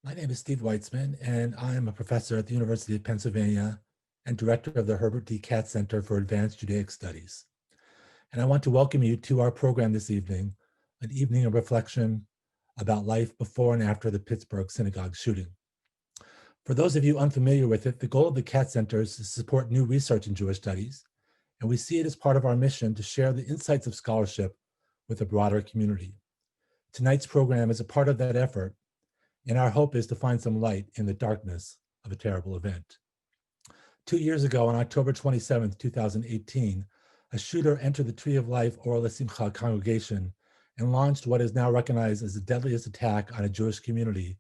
My name is Steve Weitzman, and I am a professor at the University of Pennsylvania and director of the Herbert D. Katz Center for Advanced Judaic Studies. And I want to welcome you to our program this evening, an evening of reflection about life before and after the Pittsburgh Synagogue shooting. For those of you unfamiliar with it, the goal of the Katz Center is to support new research in Jewish studies, and we see it as part of our mission to share the insights of scholarship with a broader community. Tonight's program is a part of that effort, and our hope is to find some light in the darkness of a terrible event. 2 years ago, on October 27th, 2018, a shooter entered the Tree of Life Or L'Simcha congregation and launched what is now recognized as the deadliest attack on a Jewish community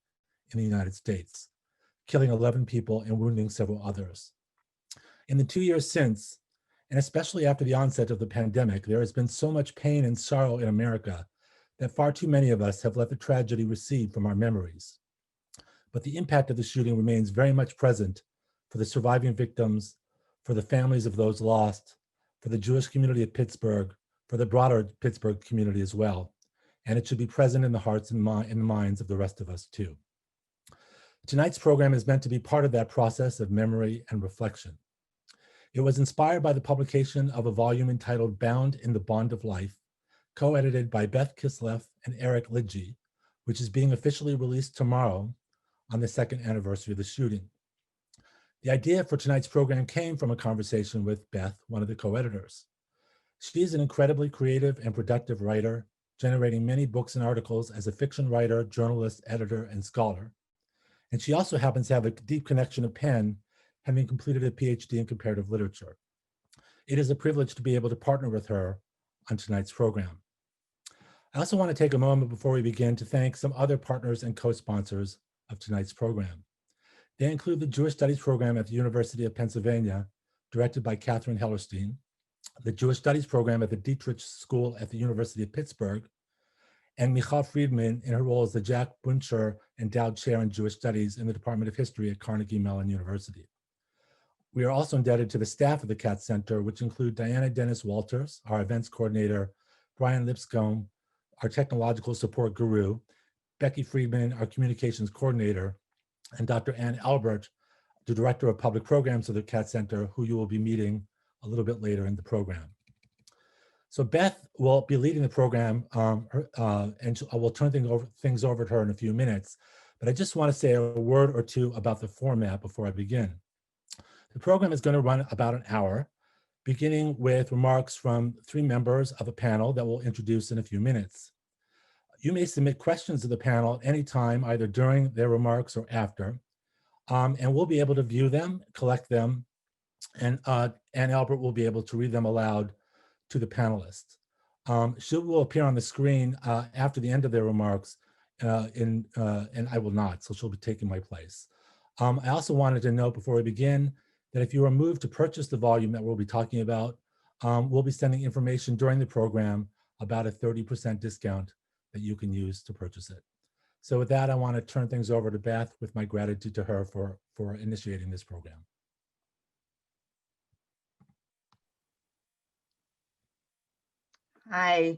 in the United States, killing 11 people and wounding several others. In the 2 years since, and especially after the onset of the pandemic, there has been so much pain and sorrow in America that far too many of us have let the tragedy recede from our memories. But the impact of the shooting remains very much present for the surviving victims, for the families of those lost, for the Jewish community of Pittsburgh, for the broader Pittsburgh community as well. And it should be present in the hearts and in the minds of the rest of us too. Tonight's program is meant to be part of that process of memory and reflection. It was inspired by the publication of a volume entitled Bound in the Bond of Life, co-edited by Beth Kissileff and Eric Lidgy, which is being officially released tomorrow on the second anniversary of the shooting. The idea for tonight's program came from a conversation with Beth, one of the co-editors. She is an incredibly creative and productive writer, generating many books and articles as a fiction writer, journalist, editor, and scholar. And she also happens to have a deep connection of Penn, having completed a PhD in comparative literature. It is a privilege to be able to partner with her on tonight's program. I also want to take a moment before we begin to thank some other partners and co-sponsors of tonight's program. They include the Jewish Studies program at the University of Pennsylvania, directed by Catherine Hellerstein, the Jewish Studies program at the Dietrich School at the University of Pittsburgh, and Michal Friedman in her role as the Jack Buncher Endowed Chair in Jewish Studies in the Department of History at Carnegie Mellon University. We are also indebted to the staff of the Katz Center, which include Diana Dennis Walters, our events coordinator, Brian Lipscomb, our technological support guru, Becky Friedman, our communications coordinator, and Dr. Ann Albert, the director of public programs of the Katz Center, who you will be meeting a little bit later in the program. So Beth will be leading the program, and I will turn things over to her in a few minutes, but I just want to say a word or two about the format before I begin. The program is going to run about an hour, beginning with remarks from 3 members of a panel that we'll introduce in a few minutes. You may submit questions to the panel at any time, either during their remarks or after, and we'll be able to view them, collect them, and Albert will be able to read them aloud to the panelists. She will appear on the screen after the end of their remarks, and I will not, so she'll be taking my place. I also wanted to note before we begin that if you are moved to purchase the volume that we'll be talking about, we'll be sending information during the program about a 30% discount that you can use to purchase it. So with that, I want to turn things over to Beth with my gratitude to her for initiating this program. Hi,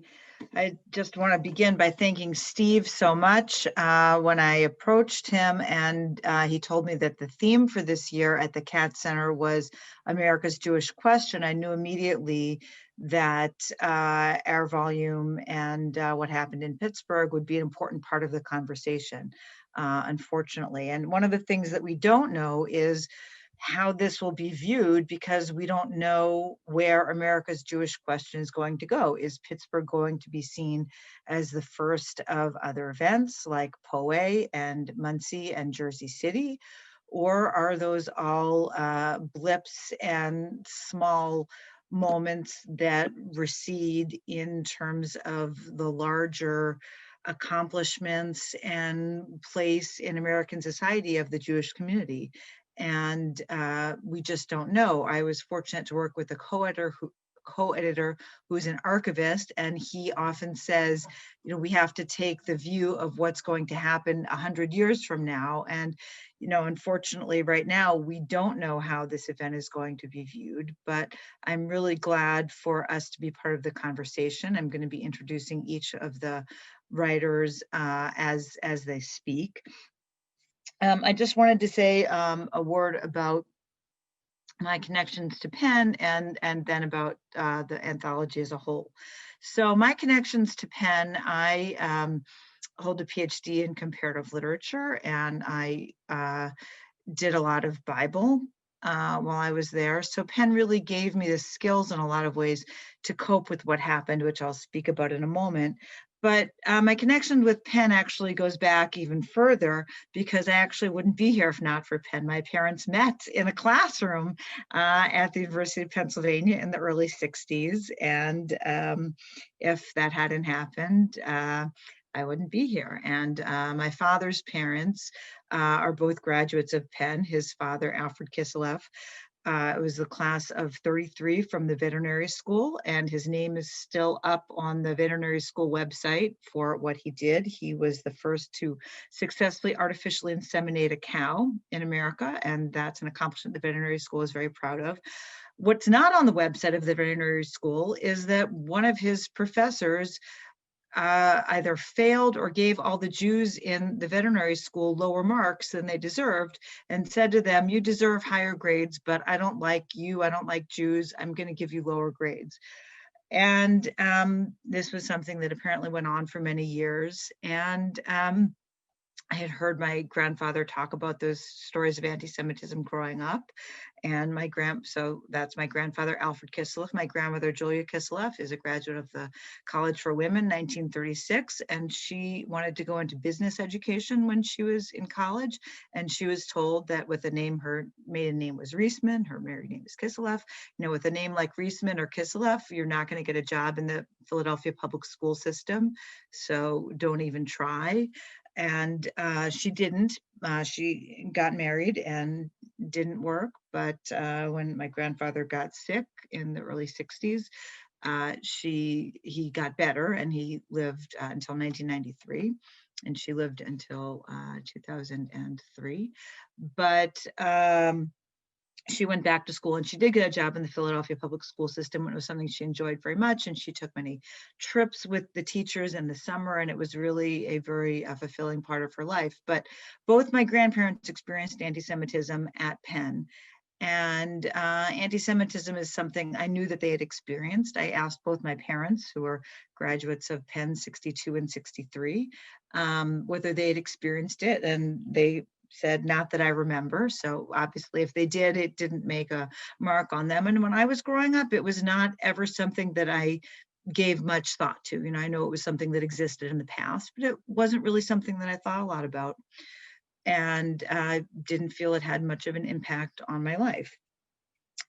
I just want to begin by thanking Steve so much. When I approached him and he told me that the theme for this year at the Katz Center was America's Jewish Question, I knew immediately that our volume and what happened in Pittsburgh would be an important part of the conversation, unfortunately. And one of the things that we don't know is how this will be viewed, because we don't know where America's Jewish Question is going to go. Is Pittsburgh going to be seen as the first of other events like Poway and Muncie and Jersey City? Or are those all blips and small moments that recede in terms of the larger accomplishments and place in American society of the Jewish community? And we just don't know. I was fortunate to work with a co-editor who's an archivist, and he often says, you know, we have to take the view of what's going to happen 100 years from now. And, you know, unfortunately, right now, we don't know how this event is going to be viewed, but I'm really glad for us to be part of the conversation. I'm going to be introducing each of the writers as they speak. I just wanted to say a word about my connections to Penn and then about the anthology as a whole. So my connections to Penn, I hold a PhD in comparative literature, and I did a lot of Bible while I was there. So Penn really gave me the skills in a lot of ways to cope with what happened, which I'll speak about in a moment. But my connection with Penn actually goes back even further, because I actually wouldn't be here if not for Penn. My parents met in a classroom at the University of Pennsylvania in the early 60s. And if that hadn't happened, I wouldn't be here. And my father's parents are both graduates of Penn. His father, Alfred Kissileff, it was the class of 33 from the veterinary school, and his name is still up on the veterinary school website for what he did. He was the first to successfully artificially inseminate a cow in America, and that's an accomplishment the veterinary school is very proud of. What's not on the website of the veterinary school is that one of his professors either failed or gave all the Jews in the veterinary school lower marks than they deserved, and said to them, "You deserve higher grades, but I don't like you, I don't like Jews, I'm going to give you lower grades." And this was something that apparently went on for many years. And I had heard my grandfather talk about those stories of anti-Semitism growing up. And so that's my grandfather, Alfred Kissileff. My grandmother, Julia Kissileff, is a graduate of the College for Women, 1936. And she wanted to go into business education when she was in college. And she was told that with a name, her maiden name was Reisman, her married name is Kissileff. You know, with a name like Reisman or Kissileff, you're not going to get a job in the Philadelphia public school system. So don't even try. And she didn't. She got married and didn't work. But when my grandfather got sick in the early 60s, he got better, and he lived until 1993, and she lived until 2003. But she went back to school, and she did get a job in the Philadelphia public school system. It was something she enjoyed very much, and she took many trips with the teachers in the summer, and it was really a very fulfilling part of her life. But both my grandparents experienced anti-Semitism at Penn. And anti-Semitism is something I knew that they had experienced. I asked both my parents, who were graduates of Penn 62 and 63, whether they had experienced it, and they said, "Not that I remember." So obviously, if they did, it didn't make a mark on them. And when I was growing up, it was not ever something that I gave much thought to. You know, I know it was something that existed in the past, but it wasn't really something that I thought a lot about. And I didn't feel it had much of an impact on my life.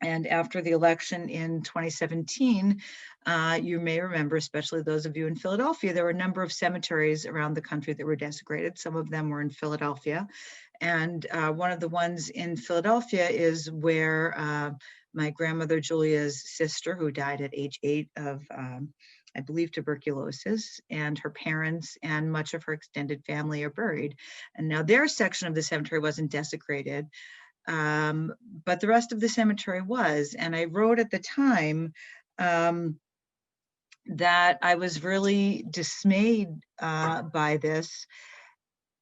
And after the election in 2017, you may remember, especially those of you in Philadelphia, there were a number of cemeteries around the country that were desecrated. Some of them were in Philadelphia. And one of the ones in Philadelphia is where my grandmother Julia's sister, who died at age 8 of, I believe, tuberculosis, and her parents and much of her extended family are buried. And now their section of the cemetery wasn't desecrated, but the rest of the cemetery was. And I wrote at the time that I was really dismayed by this,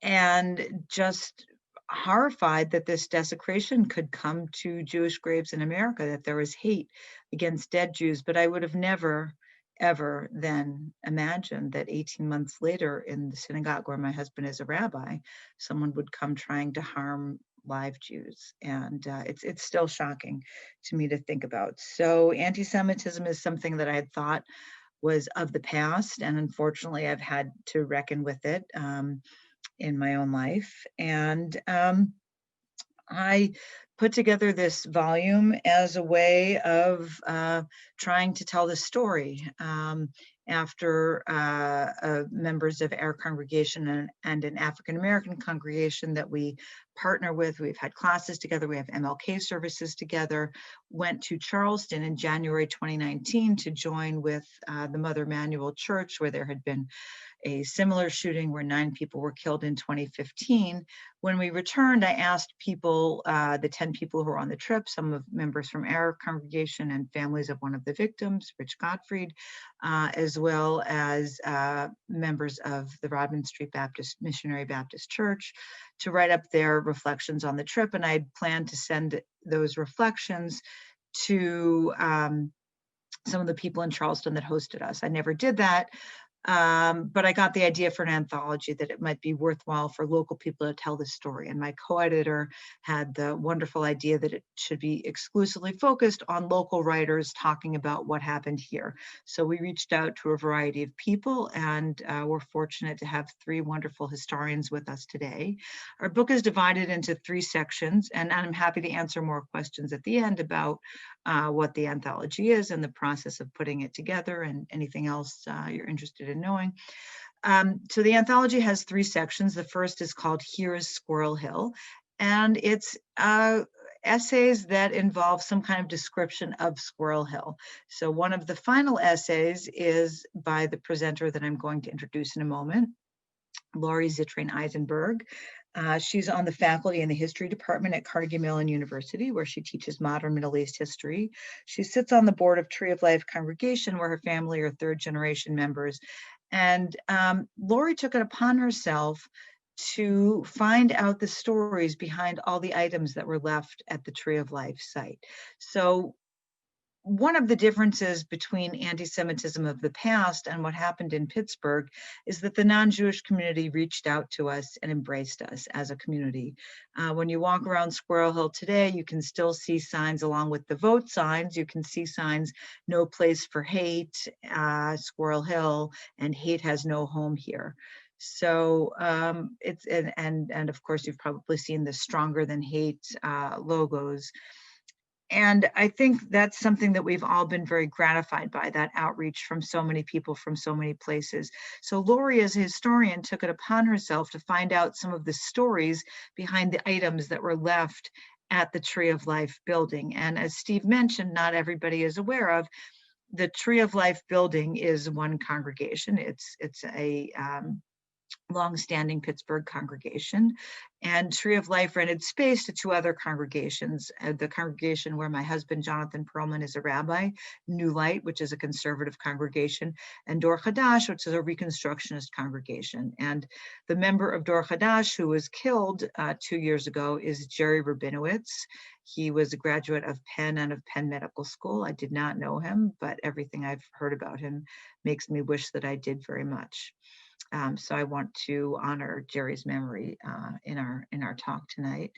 and just horrified that this desecration could come to Jewish graves in America, that there was hate against dead Jews. But I would have never, ever then imagined that 18 months later in the synagogue where my husband is a rabbi, someone would come trying to harm live Jews. And it's still shocking to me to think about. So anti-Semitism is something that I had thought was of the past, and unfortunately I've had to reckon with it in my own life. And I put together this volume as a way of trying to tell the story after members of our congregation and an African-American congregation that we partner with. We've had classes together. We have MLK services together. Went to Charleston in January 2019 to join with the Mother Emanuel Church, where there had been a similar shooting where 9 people were killed in 2015. When we returned, I asked people, the 10 people who were on the trip, some of members from our congregation and families of one of the victims, Rich Gottfried, as as well as members of the Rodman Street Baptist Missionary Baptist Church, to write up their reflections on the trip. And I planned to send those reflections to some of the people in Charleston that hosted us. I never did that, but I got the idea for an anthology that it might be worthwhile for local people to tell this story. And my co-editor had the wonderful idea that it should be exclusively focused on local writers talking about what happened here. So we reached out to a variety of people, and we're fortunate to have 3 wonderful historians with us today. Our book is divided into 3 sections, and I'm happy to answer more questions at the end about what the anthology is and the process of putting it together, and anything else you're interested in knowing. So the anthology has 3 sections. The first is called Here is Squirrel Hill, and it's essays that involve some kind of description of Squirrel Hill. So one of the final essays is by the presenter that I'm going to introduce in a moment, Laurie Zitring Eisenberg. She's on the faculty in the history department at Carnegie Mellon University, where she teaches modern Middle East history. She sits on the board of Tree of Life Congregation, where her family are 3rd generation members. And Laurie took it upon herself to find out the stories behind all the items that were left at the Tree of Life site. So one of the differences between anti-Semitism of the past and what happened in Pittsburgh is that the non-Jewish community reached out to us and embraced us as a community. When you walk around Squirrel Hill today, you can still see signs along with the vote signs. You can see signs, no place for hate, Squirrel Hill, and hate has no home here. So it's, and of course, you've probably seen the Stronger Than Hate logos. And I think that's something that we've all been very gratified by, that outreach from so many people from so many places. So Laurie, as a historian, took it upon herself to find out some of the stories behind the items that were left at the Tree of Life building. And as Steve mentioned, not everybody is aware of, the Tree of Life building is one congregation. It's a long-standing Pittsburgh congregation, and Tree of Life rented space to 2 other congregations. The congregation where my husband, Jonathan Perlman, is a rabbi, New Light, which is a conservative congregation, and Dor Chadash, which is a Reconstructionist congregation. And the member of Dor Chadash who was killed 2 years ago is Jerry Rabinowitz. He was a graduate of Penn and of Penn Medical School. I did not know him, but everything I've heard about him makes me wish that I did very much. So I want to honor Jerry's memory in our talk tonight.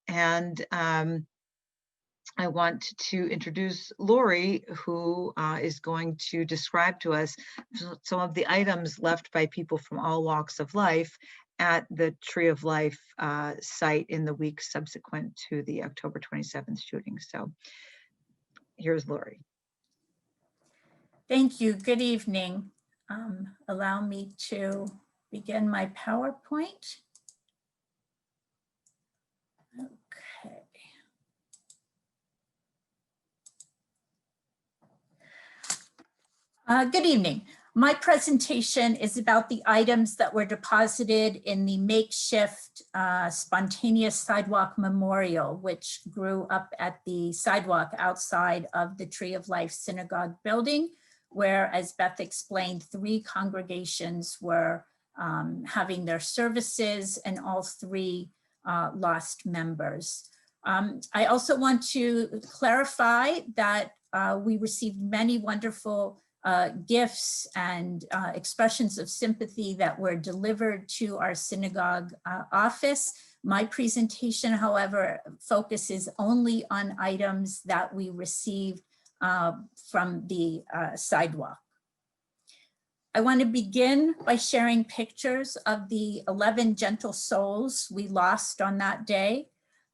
And I want to introduce Laurie, who is going to describe to us some of the items left by people from all walks of life at the Tree of Life site in the weeks subsequent to the October 27th shooting. So here's Laurie. Thank you. Good evening. Allow me to begin my PowerPoint. Okay. Good evening. My presentation is about the items that were deposited in the makeshift spontaneous sidewalk memorial, which grew up at the sidewalk outside of the Tree of Life Synagogue building, where, as Beth explained, 3 congregations were having their services, and all 3 lost members. I also want to clarify that we received many wonderful gifts and expressions of sympathy that were delivered to our synagogue office. My presentation, however, focuses only on items that we received from the sidewalk. I want to begin by sharing pictures of the 11 gentle souls we lost on that day.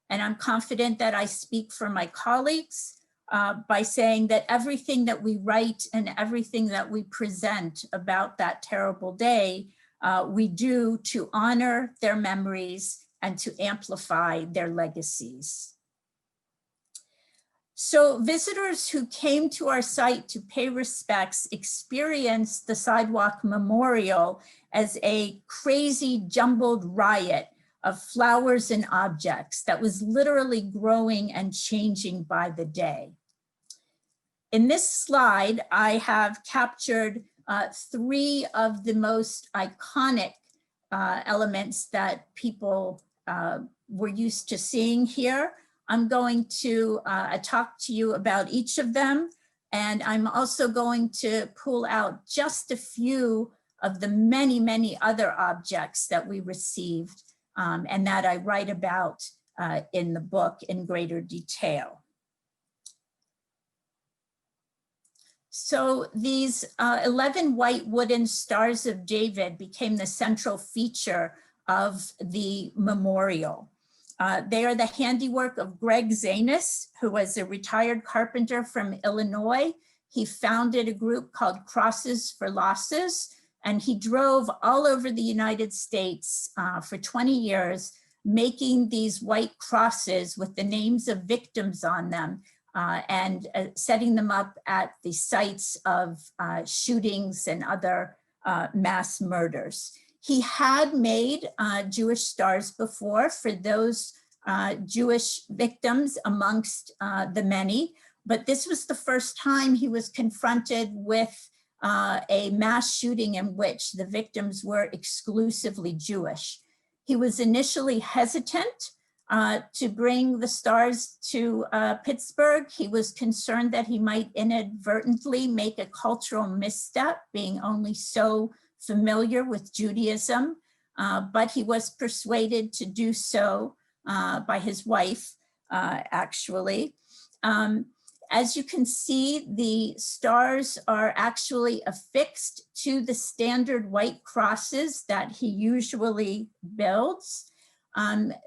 And I'm confident that I speak for my colleagues by saying that everything that we write and everything that we present about that terrible day, we do to honor their memories and to amplify their legacies. So visitors who came to our site to pay respects experienced the Sidewalk Memorial as a crazy jumbled riot of flowers and objects that was literally growing and changing by the day. In this slide, I have captured three of the most iconic elements that people were used to seeing here. I'm going to talk to you about each of them, and I'm also going to pull out just a few of the many, many other objects that we received and that I write about in the book in greater detail. So these 11 white wooden Stars of David became the central feature of the memorial. They are the handiwork of Greg Zanis, who was a retired carpenter from Illinois. He founded a group called Crosses for Losses, and he drove all over the United States for 20 years, making these white crosses with the names of victims on them and setting them up at the sites of shootings and other mass murders. He had made Jewish stars before for those Jewish victims amongst the many, but this was the first time he was confronted with a mass shooting in which the victims were exclusively Jewish. He was initially hesitant to bring the stars to Pittsburgh. He was concerned that he might inadvertently make a cultural misstep, being only so familiar with Judaism, but he was persuaded to do so by his wife, actually. As you can see, the stars are actually affixed to the standard white crosses that he usually builds.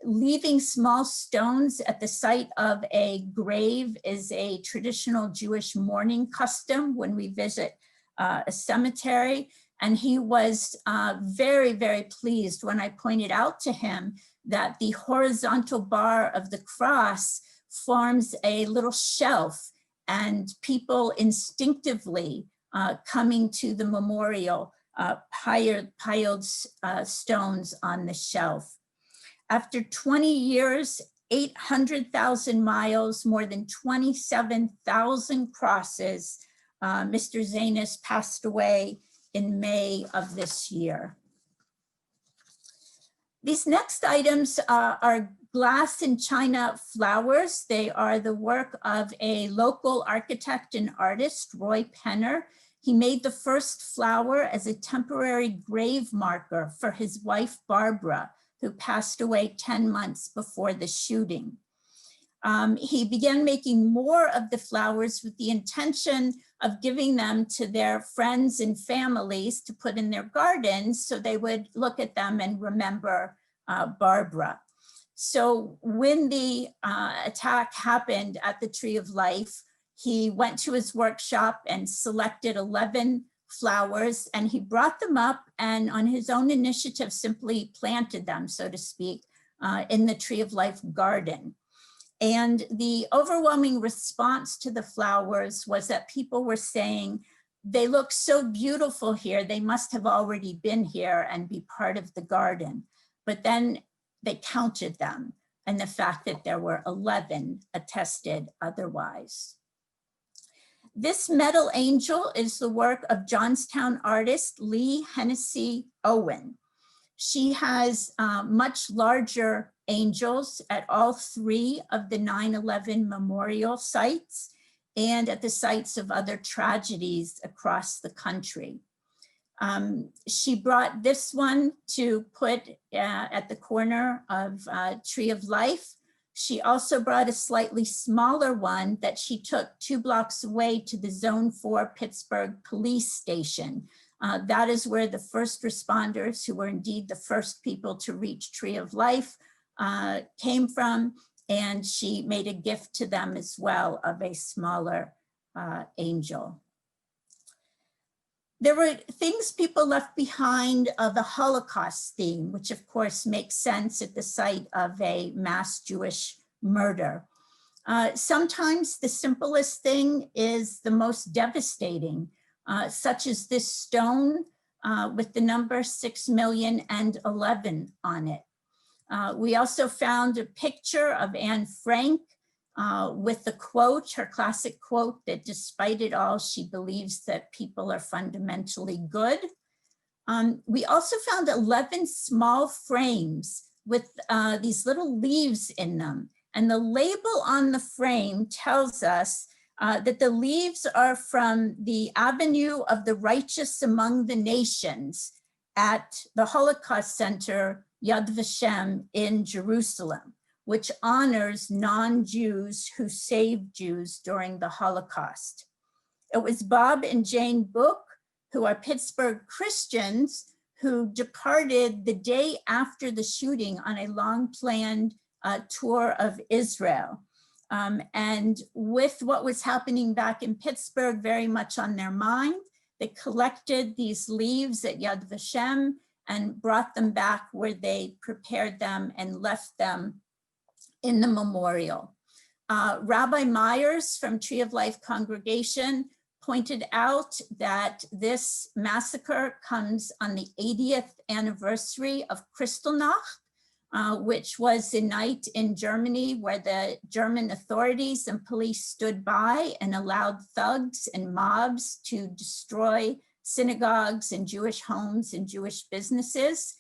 Leaving small stones at the site of a grave is a traditional Jewish mourning custom when we visit a cemetery. And he was very, very pleased when I pointed out to him that the horizontal bar of the cross forms a little shelf, and people instinctively coming to the memorial piled stones on the shelf. After 20 years, 800,000 miles, more than 27,000 crosses, Mr. Zanis passed away in May of this year. These next items are glass and china flowers. They are the work of a local architect and artist, Roy Penner. He made the first flower as a temporary grave marker for his wife, Barbara, who passed away 10 months before the shooting. He began making more of the flowers with the intention of giving them to their friends and families to put in their gardens so they would look at them and remember Barbara. So when the attack happened at the Tree of Life, he went to his workshop and selected 11 flowers, and he brought them up and on his own initiative simply planted them, so to speak, in the Tree of Life garden. And the overwhelming response to the flowers was that people were saying, they look so beautiful here, they must have already been here and be part of the garden. But then they counted them, and the fact that there were 11 attested otherwise. This metal angel is the work of Johnstown artist Lee Hennessy Owen. She has much larger angels at all three of the 9/11 memorial sites and at the sites of other tragedies across the country. She brought this one to put at the corner of Tree of Life. She also brought a slightly smaller one that she took 2 blocks away to the Zone 4 Pittsburgh Police Station. That is where the first responders, who were indeed the first people to reach Tree of Life, came from, and she made a gift to them as well of a smaller angel. There were things people left behind of the Holocaust theme, which of course makes sense at the site of a mass Jewish murder. Sometimes the simplest thing is the most devastating, such as this stone with the number 6,000,011 on it. We also found a picture of Anne Frank with the quote, her classic quote, that despite it all, she believes that people are fundamentally good. We also found 11 small frames with these little leaves in them. And the label on the frame tells us that the leaves are from the Avenue of the Righteous Among the Nations at the Holocaust Center, Yad Vashem in Jerusalem, which honors non-Jews who saved Jews during the Holocaust. It was Bob and Jane Book, who are Pittsburgh Christians, who departed the day after the shooting on a long-planned tour of Israel. And with what was happening back in Pittsburgh very much on their mind, they collected these leaves at Yad Vashem and brought them back where they prepared them and left them in the memorial. Rabbi Myers from Tree of Life Congregation pointed out that this massacre comes on the 80th anniversary of Kristallnacht, which was the night in Germany where the German authorities and police stood by and allowed thugs and mobs to destroy synagogues and Jewish homes and Jewish businesses.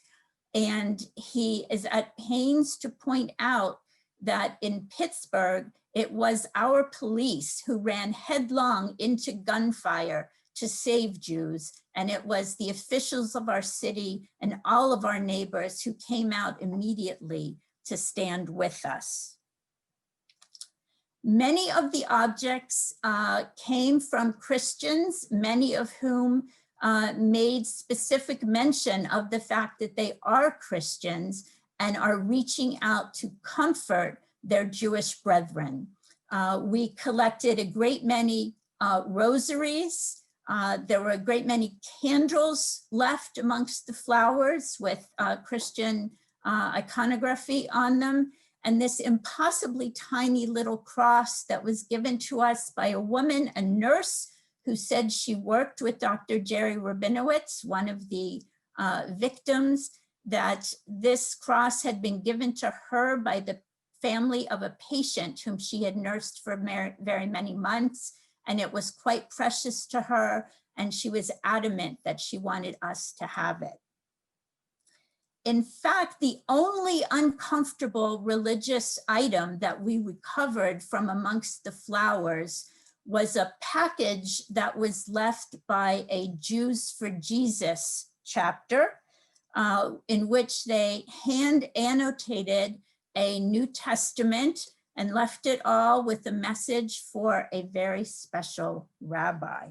And he is at pains to point out that in Pittsburgh, it was our police who ran headlong into gunfire to save Jews. And it was the officials of our city and all of our neighbors who came out immediately to stand with us. Many of the objects came from Christians, many of whom made specific mention of the fact that they are Christians and are reaching out to comfort their Jewish brethren. We collected a great many rosaries. There were a great many candles left amongst the flowers with Christian iconography on them. And this impossibly tiny little cross that was given to us by a woman, a nurse, who said she worked with Dr. Jerry Rabinowitz, one of the victims, that this cross had been given to her by the family of a patient whom she had nursed for very many months. And it was quite precious to her. And she was adamant that she wanted us to have it. In fact, the only uncomfortable religious item that we recovered from amongst the flowers was a package that was left by a Jews for Jesus chapter, in which they hand annotated a New Testament and left it all with a message for a very special rabbi.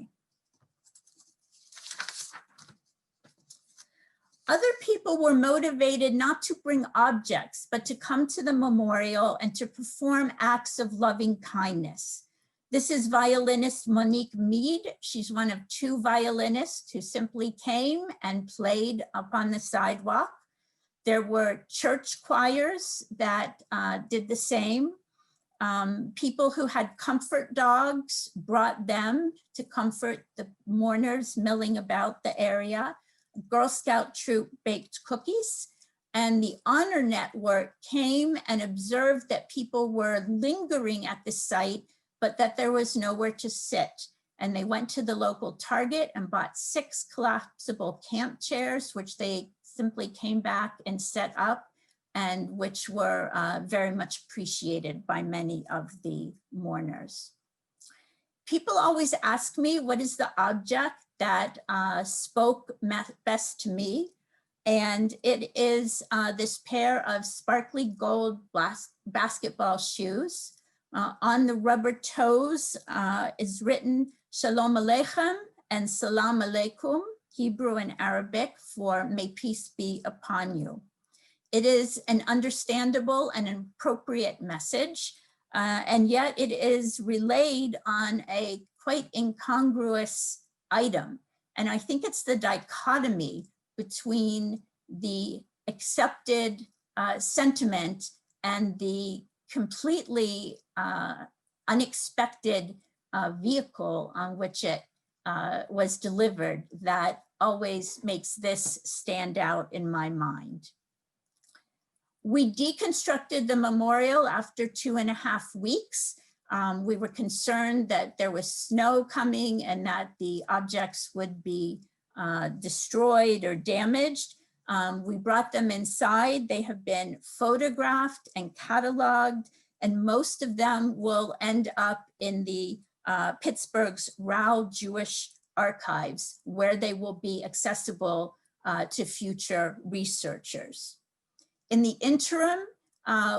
Other people were motivated not to bring objects, but to come to the memorial and to perform acts of loving kindness. This is violinist Monique Mead. She's one of two violinists who simply came and played up on the sidewalk. There were church choirs that did the same. People who had comfort dogs brought them to comfort the mourners milling about the area. Girl Scout troop baked cookies, and the Honor Network came and observed that people were lingering at the site, but that there was nowhere to sit. And they went to the local Target and bought 6 collapsible camp chairs, which they simply came back and set up, and which were very much appreciated by many of the mourners. People always ask me, what is the object that spoke best to me? And it is this pair of sparkly gold basketball shoes. On the rubber toes is written Shalom Aleichem and Salam Aleikum, Hebrew and Arabic, for may peace be upon you. It is an understandable and an appropriate message, and yet it is relayed on a quite incongruous item. And I think it's the dichotomy between the accepted sentiment and the completely unexpected vehicle on which it was delivered that always makes this stand out in my mind. We deconstructed the memorial after 2.5 weeks. We were concerned that there was snow coming and that the objects would be destroyed or damaged. We brought them inside. They have been photographed and cataloged, and most of them will end up in the Pittsburgh's Rau Jewish archives, where they will be accessible to future researchers. In the interim,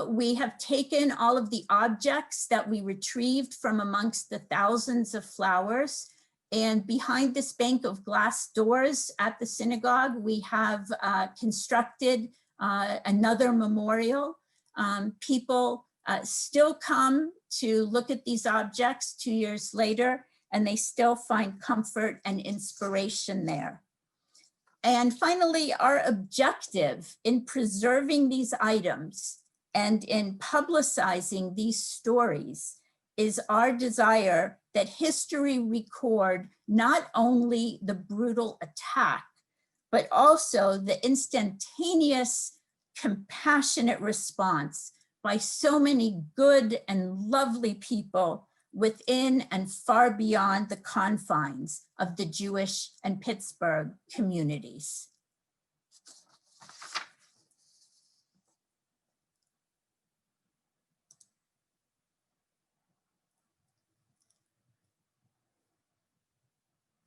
we have taken all of the objects that we retrieved from amongst the thousands of flowers, and behind this bank of glass doors at the synagogue, we have constructed another memorial. People still come to look at these objects 2 years later, and they still find comfort and inspiration there. And finally, our objective in preserving these items and in publicizing these stories is our desire that history record not only the brutal attack, but also the instantaneous, compassionate response by so many good and lovely people within and far beyond the confines of the Jewish and Pittsburgh communities.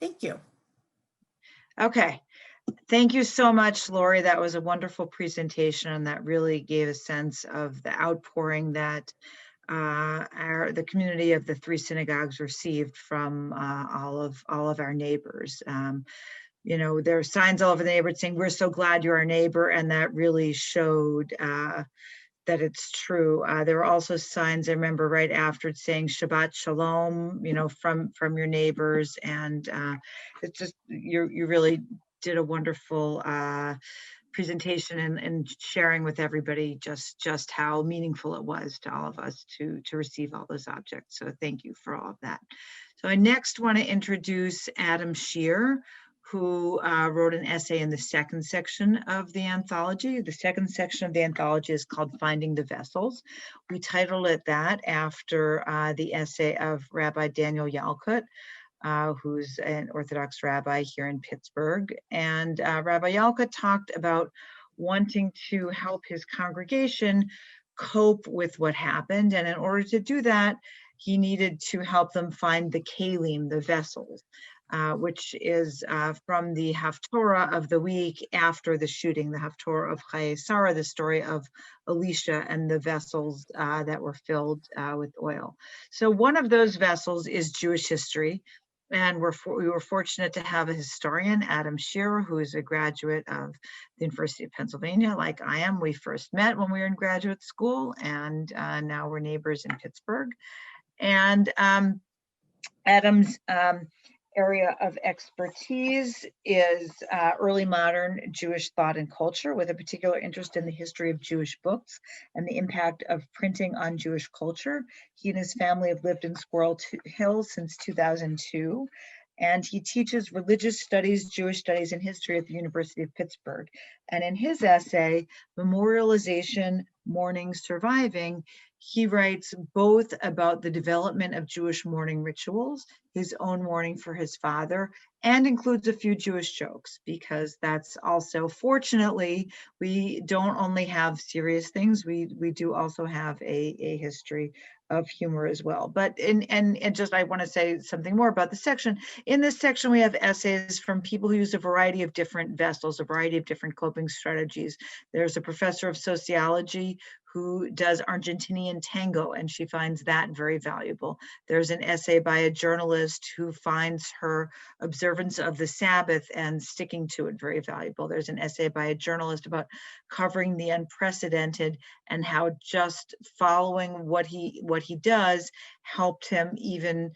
Thank you. Okay. Thank you so much, Laurie. That was a wonderful presentation, and that really gave a sense of the outpouring that the community of the 3 synagogues received from all of our neighbors. You know, there are signs all over the neighborhood saying, "We're so glad you're our neighbor," and that really showed that it's true. There were also signs, I remember right after it, saying Shabbat Shalom, you know, from your neighbors, and it's just, you really did a wonderful presentation and sharing with everybody just how meaningful it was to all of us to receive all those objects. So thank you for all of that. So I next want to introduce Adam Shear, who wrote an essay in the second section of the anthology. The second section of the anthology is called Finding the Vessels. We titled it that after the essay of Rabbi Daniel Yalkut, who's an Orthodox rabbi here in Pittsburgh. And Rabbi Yalkut talked about wanting to help his congregation cope with what happened. And in order to do that, he needed to help them find the kalim, the vessels, which is from the Haftorah of the week after the shooting, the Haftorah of Chayei Sarah, the story of Elisha and the vessels that were filled with oil. So one of those vessels is Jewish history. And we were fortunate to have a historian, Adam Shearer, who is a graduate of the University of Pennsylvania, like I am. We first met when we were in graduate school, and now we're neighbors in Pittsburgh. And Adam's area of expertise is early modern Jewish thought and culture, with a particular interest in the history of Jewish books and the impact of printing on Jewish culture. He and his family have lived in Squirrel Hill since 2002, and he teaches religious studies, Jewish studies, and history at the University of Pittsburgh. And in his essay, Memorialization, Mourning, Surviving, he writes both about the development of Jewish mourning rituals, his own mourning for his father, and includes a few Jewish jokes, because that's also, fortunately, we don't only have serious things, we do also have a history of humor as well. But and just, I want to say something more about the section. In this section, we have essays from people who use a variety of different vessels, a variety of different coping strategies. There's a professor of sociology who does Argentinian tango, and she finds that very valuable. There's an essay by a journalist who finds her observance of the Sabbath and sticking to it very valuable. There's an essay by a journalist about covering the unprecedented and how just following what he does helped him even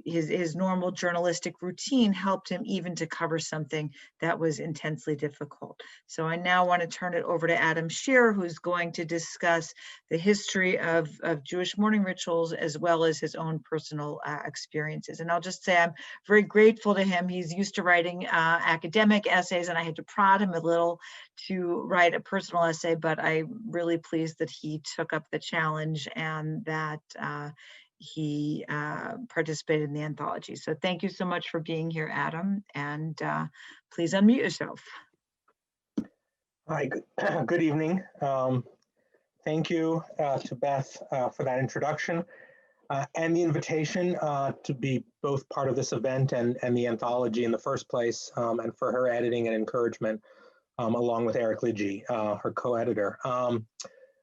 his normal journalistic routine helped him even to cover something that was intensely difficult. So I now want to turn it over to Adam Shear, who's going to discuss the history of Jewish mourning rituals as well as his own personal experiences. And I'll just say I'm very grateful to him. He's used to writing academic essays, and I had to prod him a little to write a personal essay, but I'm really pleased that he took up the challenge and that he participated in the anthology. So thank you so much for being here, Adam, and please unmute yourself. Hi, good evening. Thank you to Beth for that introduction and the invitation to be both part of this event and the anthology in the first place, and for her editing and encouragement, along with Eric Lidgy, her co-editor.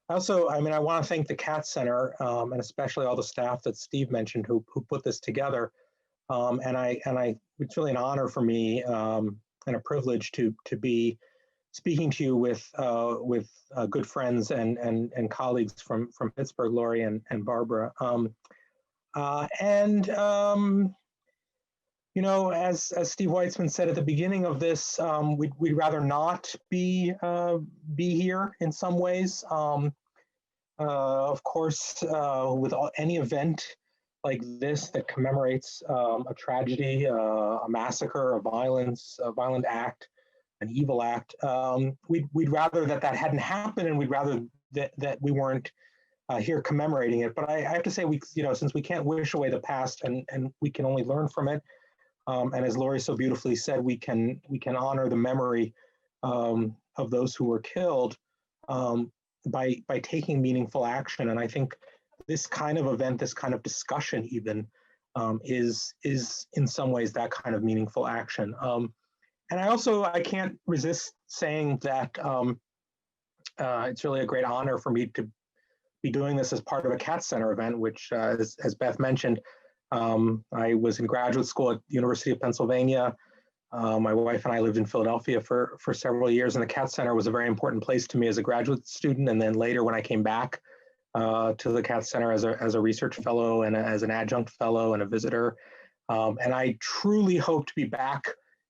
Also, I want to thank the Katz Center and especially all the staff that Steve mentioned who put this together. It's really an honor for me and a privilege to be speaking to you with good friends and colleagues from Pittsburgh, Laurie and Barbara. You know, as Steve Weitzman said at the beginning of this, we'd rather not be here in some ways. Of course, with any event like this that commemorates a tragedy, a massacre, a violent act, an evil act, we'd rather that hadn't happened, and we'd rather that we weren't here commemorating it. But I have to say, since we can't wish away the past, and we can only learn from it, and as Laurie so beautifully said, we can honor the memory of those who were killed by taking meaningful action. And I think this kind of event, this kind of discussion even, is in some ways that kind of meaningful action. And I can't resist saying that it's really a great honor for me to be doing this as part of a Katz Center event, which, as Beth mentioned, I was in graduate school at the University of Pennsylvania. My wife and I lived in Philadelphia for several years, and the Katz Center was a very important place to me as a graduate student. And then later, when I came back to the Katz Center as a research fellow and as an adjunct fellow and a visitor, and I truly hope to be back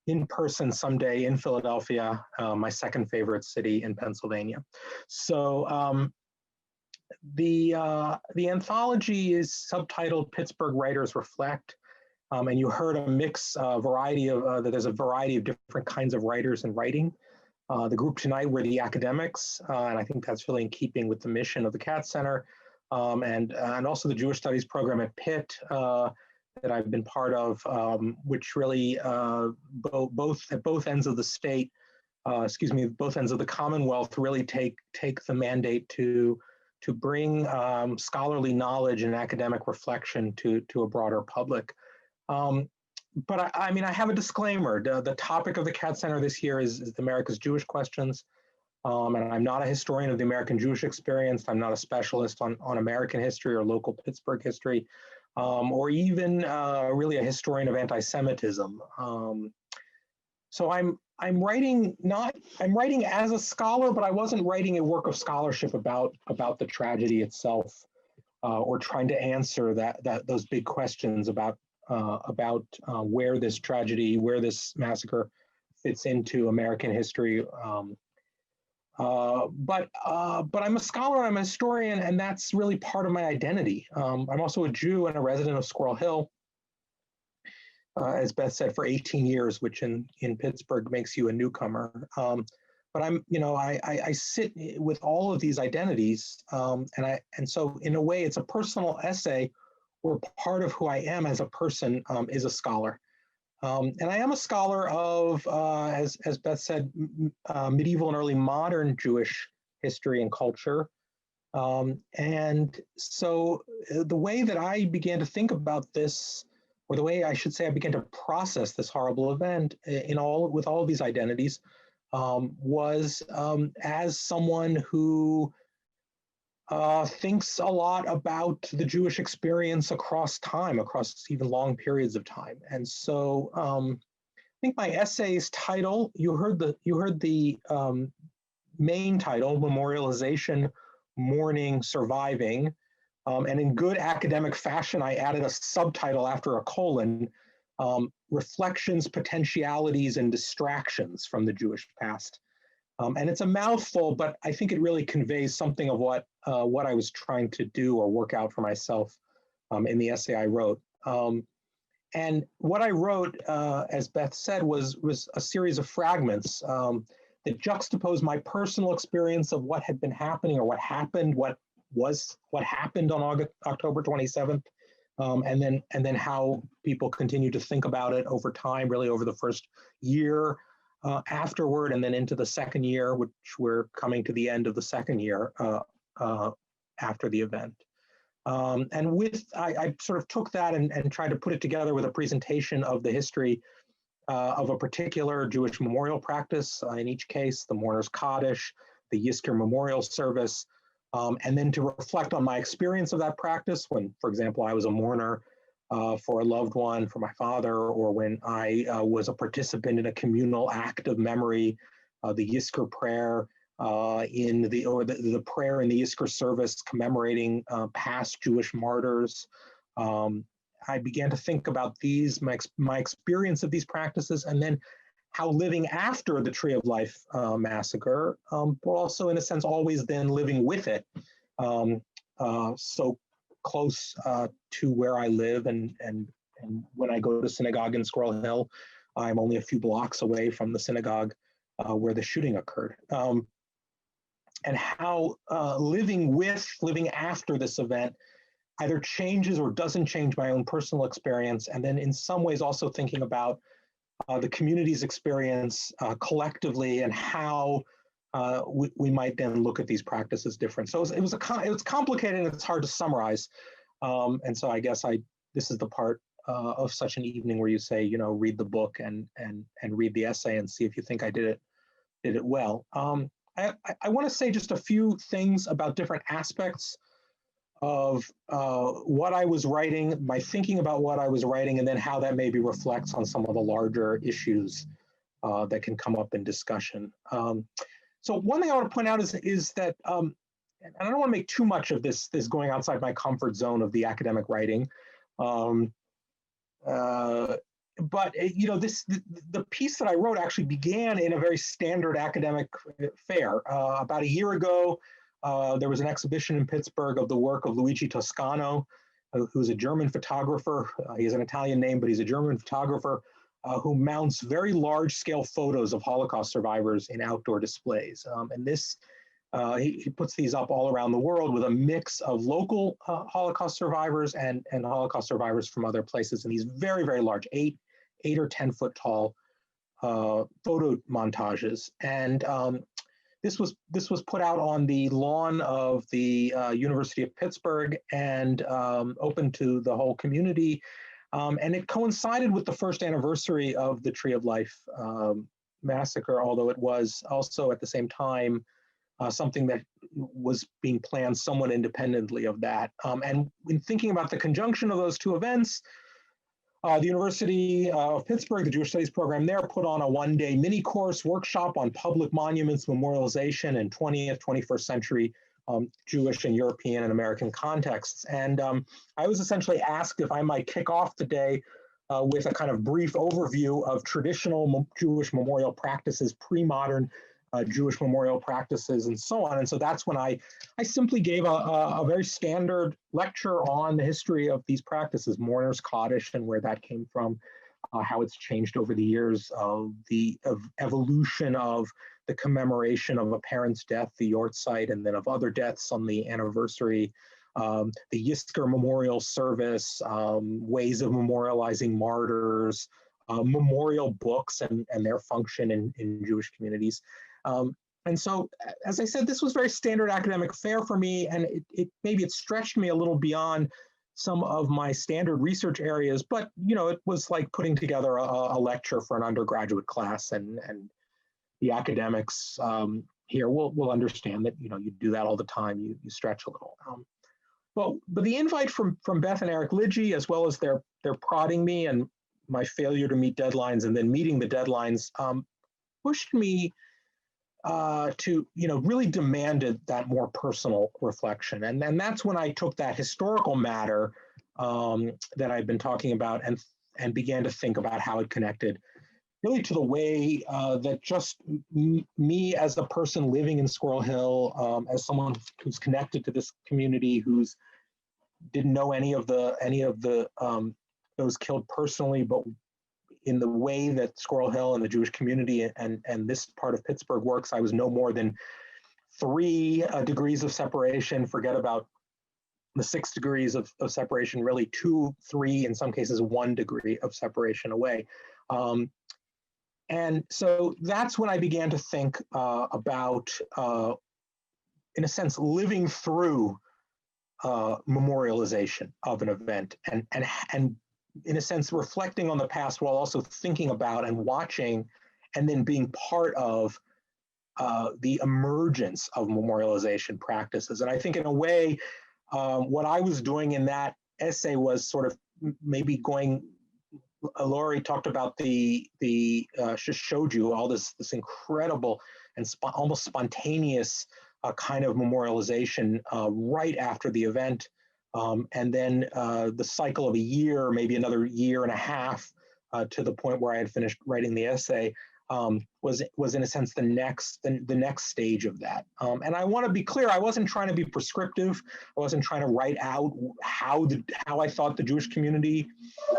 in person someday in Philadelphia, my second favorite city in Pennsylvania. So the anthology is subtitled "Pittsburgh Writers Reflect." And you heard a variety of, that there's a variety of different kinds of writers and writing. The group tonight were the academics, and I think that's really in keeping with the mission of the Katz Center, and also the Jewish Studies program at Pitt that I've been part of, which really both at both ends of the state, both ends of the Commonwealth, really take the mandate to bring scholarly knowledge and academic reflection to a broader public. But I have a disclaimer. The topic of the Katz Center this year is America's Jewish questions. And I'm not a historian of the American Jewish experience. I'm not a specialist on American history or local Pittsburgh history, or even really a historian of anti-Semitism. So I'm writing as a scholar, but I wasn't writing a work of scholarship about the tragedy itself, or trying to answer those big questions about where this tragedy, where this massacre fits into American history. But I'm a scholar, I'm a historian, and that's really part of my identity. I'm also a Jew and a resident of Squirrel Hill, as Beth said, for 18 years, which in Pittsburgh makes you a newcomer. But I sit with all of these identities, and so in a way, it's a personal essay where part of who I am as a person is a scholar. And I am a scholar of, as Beth said, medieval and early modern Jewish history and culture. And so the way that I began to think about this, or the way I should say I began to process this horrible event with all of these identities, was as someone who thinks a lot about the Jewish experience across time, across even long periods of time. And so I think my essay's title, you heard the main title, Memorialization, Mourning, Surviving, And in good academic fashion, I added a subtitle after a colon, Reflections, Potentialities, and Distractions from the Jewish Past. And it's a mouthful, but I think it really conveys something of what I was trying to do or work out for myself in the essay I wrote. And what I wrote, as Beth said, was a series of fragments that juxtapose my personal experience of what had been happening or what happened on October 27th, and then how people continue to think about it over time, really over the first year afterward, and then into the second year, which we're coming to the end of the second year after the event. And I sort of took that and tried to put it together with a presentation of the history of a particular Jewish memorial practice, in each case, the Mourner's Kaddish, the Yisker Memorial Service, and then to reflect on my experience of that practice when, for example, I was a mourner for a loved one, for my father, or when I was a participant in a communal act of memory, the Yisker prayer, the prayer in the Yisker service commemorating past Jewish martyrs. I began to think about my experience of these practices, and then how living after the Tree of Life massacre, but also in a sense always then living with it, so close to where I live, and when I go to synagogue in Squirrel Hill, I'm only a few blocks away from the synagogue where the shooting occurred. And how living after this event either changes or doesn't change my own personal experience, and then in some ways also thinking about the community's experience collectively and how we might then look at these practices different. So it was complicated and it's hard to summarize. And so I guess this is the part of such an evening where you say, read the book and read the essay and see if you think I did it well. I want to say just a few things about different aspects of what I was writing, my thinking about what I was writing, and then how that maybe reflects on some of the larger issues that can come up in discussion. So one thing I want to point out is that, and I don't want to make too much of this going outside my comfort zone of the academic writing, but the piece that I wrote actually began in a very standard academic fair. About a year ago, there was an exhibition in Pittsburgh of the work of Luigi Toscano, who's a German photographer. He has an Italian name, but he's a German photographer who mounts very large-scale photos of Holocaust survivors in outdoor displays. And this, he puts these up all around the world with a mix of local Holocaust survivors and Holocaust survivors from other places. And these very, very large, 8 or 10 foot tall photo montages. And this was put out on the lawn of the University of Pittsburgh and open to the whole community. And it coincided with the first anniversary of the Tree of Life massacre, although it was also at the same time something that was being planned somewhat independently of that. And in thinking about the conjunction of those two events, the University of Pittsburgh, the Jewish Studies program there, put on a one-day mini course workshop on public monuments memorialization in 20th, 21st century Jewish and European and American contexts. And I was essentially asked if I might kick off the day with a kind of brief overview of traditional Jewish memorial practices, pre-modern Jewish memorial practices, and so on. And so that's when I simply gave a very standard lecture on the history of these practices, Mourner's Kaddish and where that came from, how it's changed over the years, of the evolution of the commemoration of a parent's death, the Yortzeit, and then of other deaths on the anniversary, the Yisker Memorial Service, ways of memorializing martyrs, memorial books and their function in Jewish communities. And so, as I said, this was very standard academic fare for me, and maybe it stretched me a little beyond some of my standard research areas, but it was like putting together a lecture for an undergraduate class, and the academics here will understand that you do that all the time. You stretch a little. But the invite from Beth and Eric Lidgy, as well as their prodding me and my failure to meet deadlines and then meeting the deadlines, pushed me really demanded that more personal reflection. And then that's when I took that historical matter that I've been talking about and began to think about how it connected really to the way that just me as a person living in Squirrel Hill, as someone who's connected to this community, who's didn't know any of the those killed personally, but in the way that Squirrel Hill and the Jewish community and this part of Pittsburgh works, I was no more than 3 degrees of separation. Forget about the 6 degrees of separation, really 2, 3, in some cases 1 degree of separation away. And so that's when I began to think about, in a sense, living through memorialization of an event and in a sense, reflecting on the past while also thinking about and watching and then being part of the emergence of memorialization practices. And I think in a way, what I was doing in that essay was sort of maybe going, Laurie talked about just showed you all this incredible and almost spontaneous kind of memorialization right after the event. And then the cycle of a year, maybe another year and a half to the point where I had finished writing the essay was in a sense the next stage of that. And I want to be clear, I wasn't trying to be prescriptive. I wasn't trying to write out how I thought the Jewish community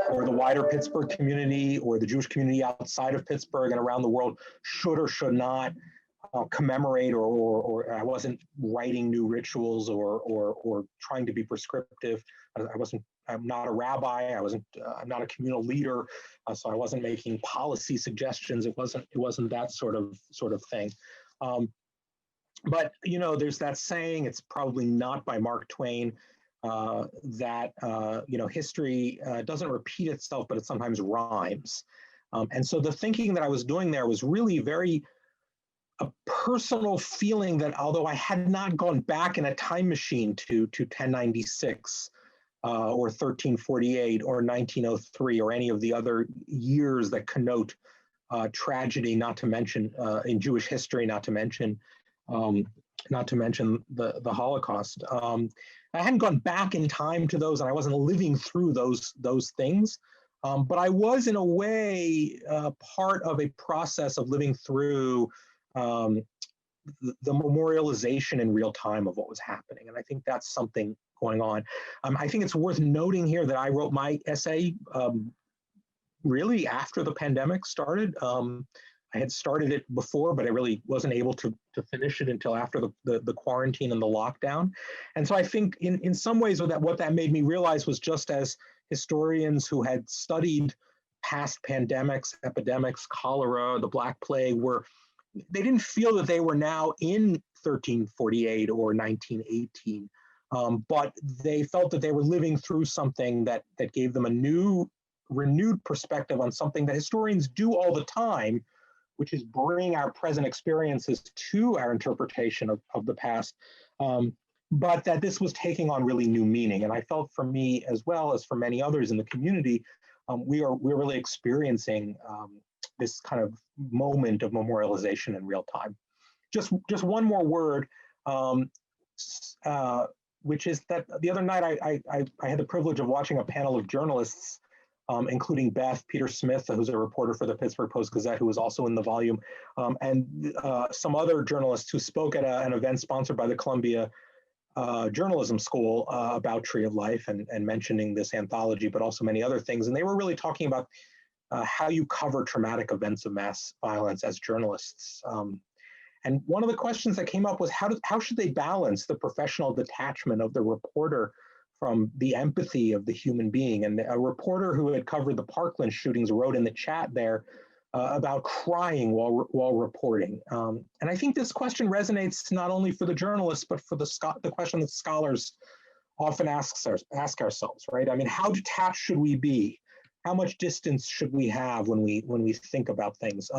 or the wider Pittsburgh community or the Jewish community outside of Pittsburgh and around the world should or should not commemorate, or I wasn't writing new rituals or trying to be prescriptive. I'm not a rabbi. I'm not a communal leader. So I wasn't making policy suggestions. It wasn't that sort of thing. But there's that saying, it's probably not by Mark Twain, that history doesn't repeat itself, but it sometimes rhymes. And so the thinking that I was doing there was really very a personal feeling that although I had not gone back in a time machine to 1096 or 1348 or 1903 or any of the other years that connote tragedy, not to mention in Jewish history, not to mention the Holocaust. I hadn't gone back in time to those, and I wasn't living through those things. But I was, in a way, part of a process of living through the memorialization in real time of what was happening. And I think that's something going on. I think it's worth noting here that I wrote my essay really after the pandemic started. I had started it before, but I really wasn't able to finish it until after the quarantine and the lockdown. And so I think in some ways what that made me realize was, just as historians who had studied past pandemics, epidemics, cholera, the Black Plague, they didn't feel that they were now in 1348 or 1918, but they felt that they were living through something that gave them a renewed perspective on something that historians do all the time, which is bring our present experiences to our interpretation of the past, but that this was taking on really new meaning. And I felt, for me as well as for many others in the community, we're really experiencing this kind of moment of memorialization in real time. Just one more word, which is that the other night I had the privilege of watching a panel of journalists, including Beth, Peter Smith, who's a reporter for the Pittsburgh Post-Gazette, who was also in the volume, and some other journalists who spoke at an event sponsored by the Columbia Journalism School about Tree of Life and mentioning this anthology, but also many other things. And they were really talking about how you cover traumatic events of mass violence as journalists. And one of the questions that came up was, how should they balance the professional detachment of the reporter from the empathy of the human being? And a reporter who had covered the Parkland shootings wrote in the chat there about crying while reporting. And I think this question resonates not only for the journalists, but for the question that scholars often ask ourselves, right? I mean, how detached should we be? How much distance should we have when we think about things?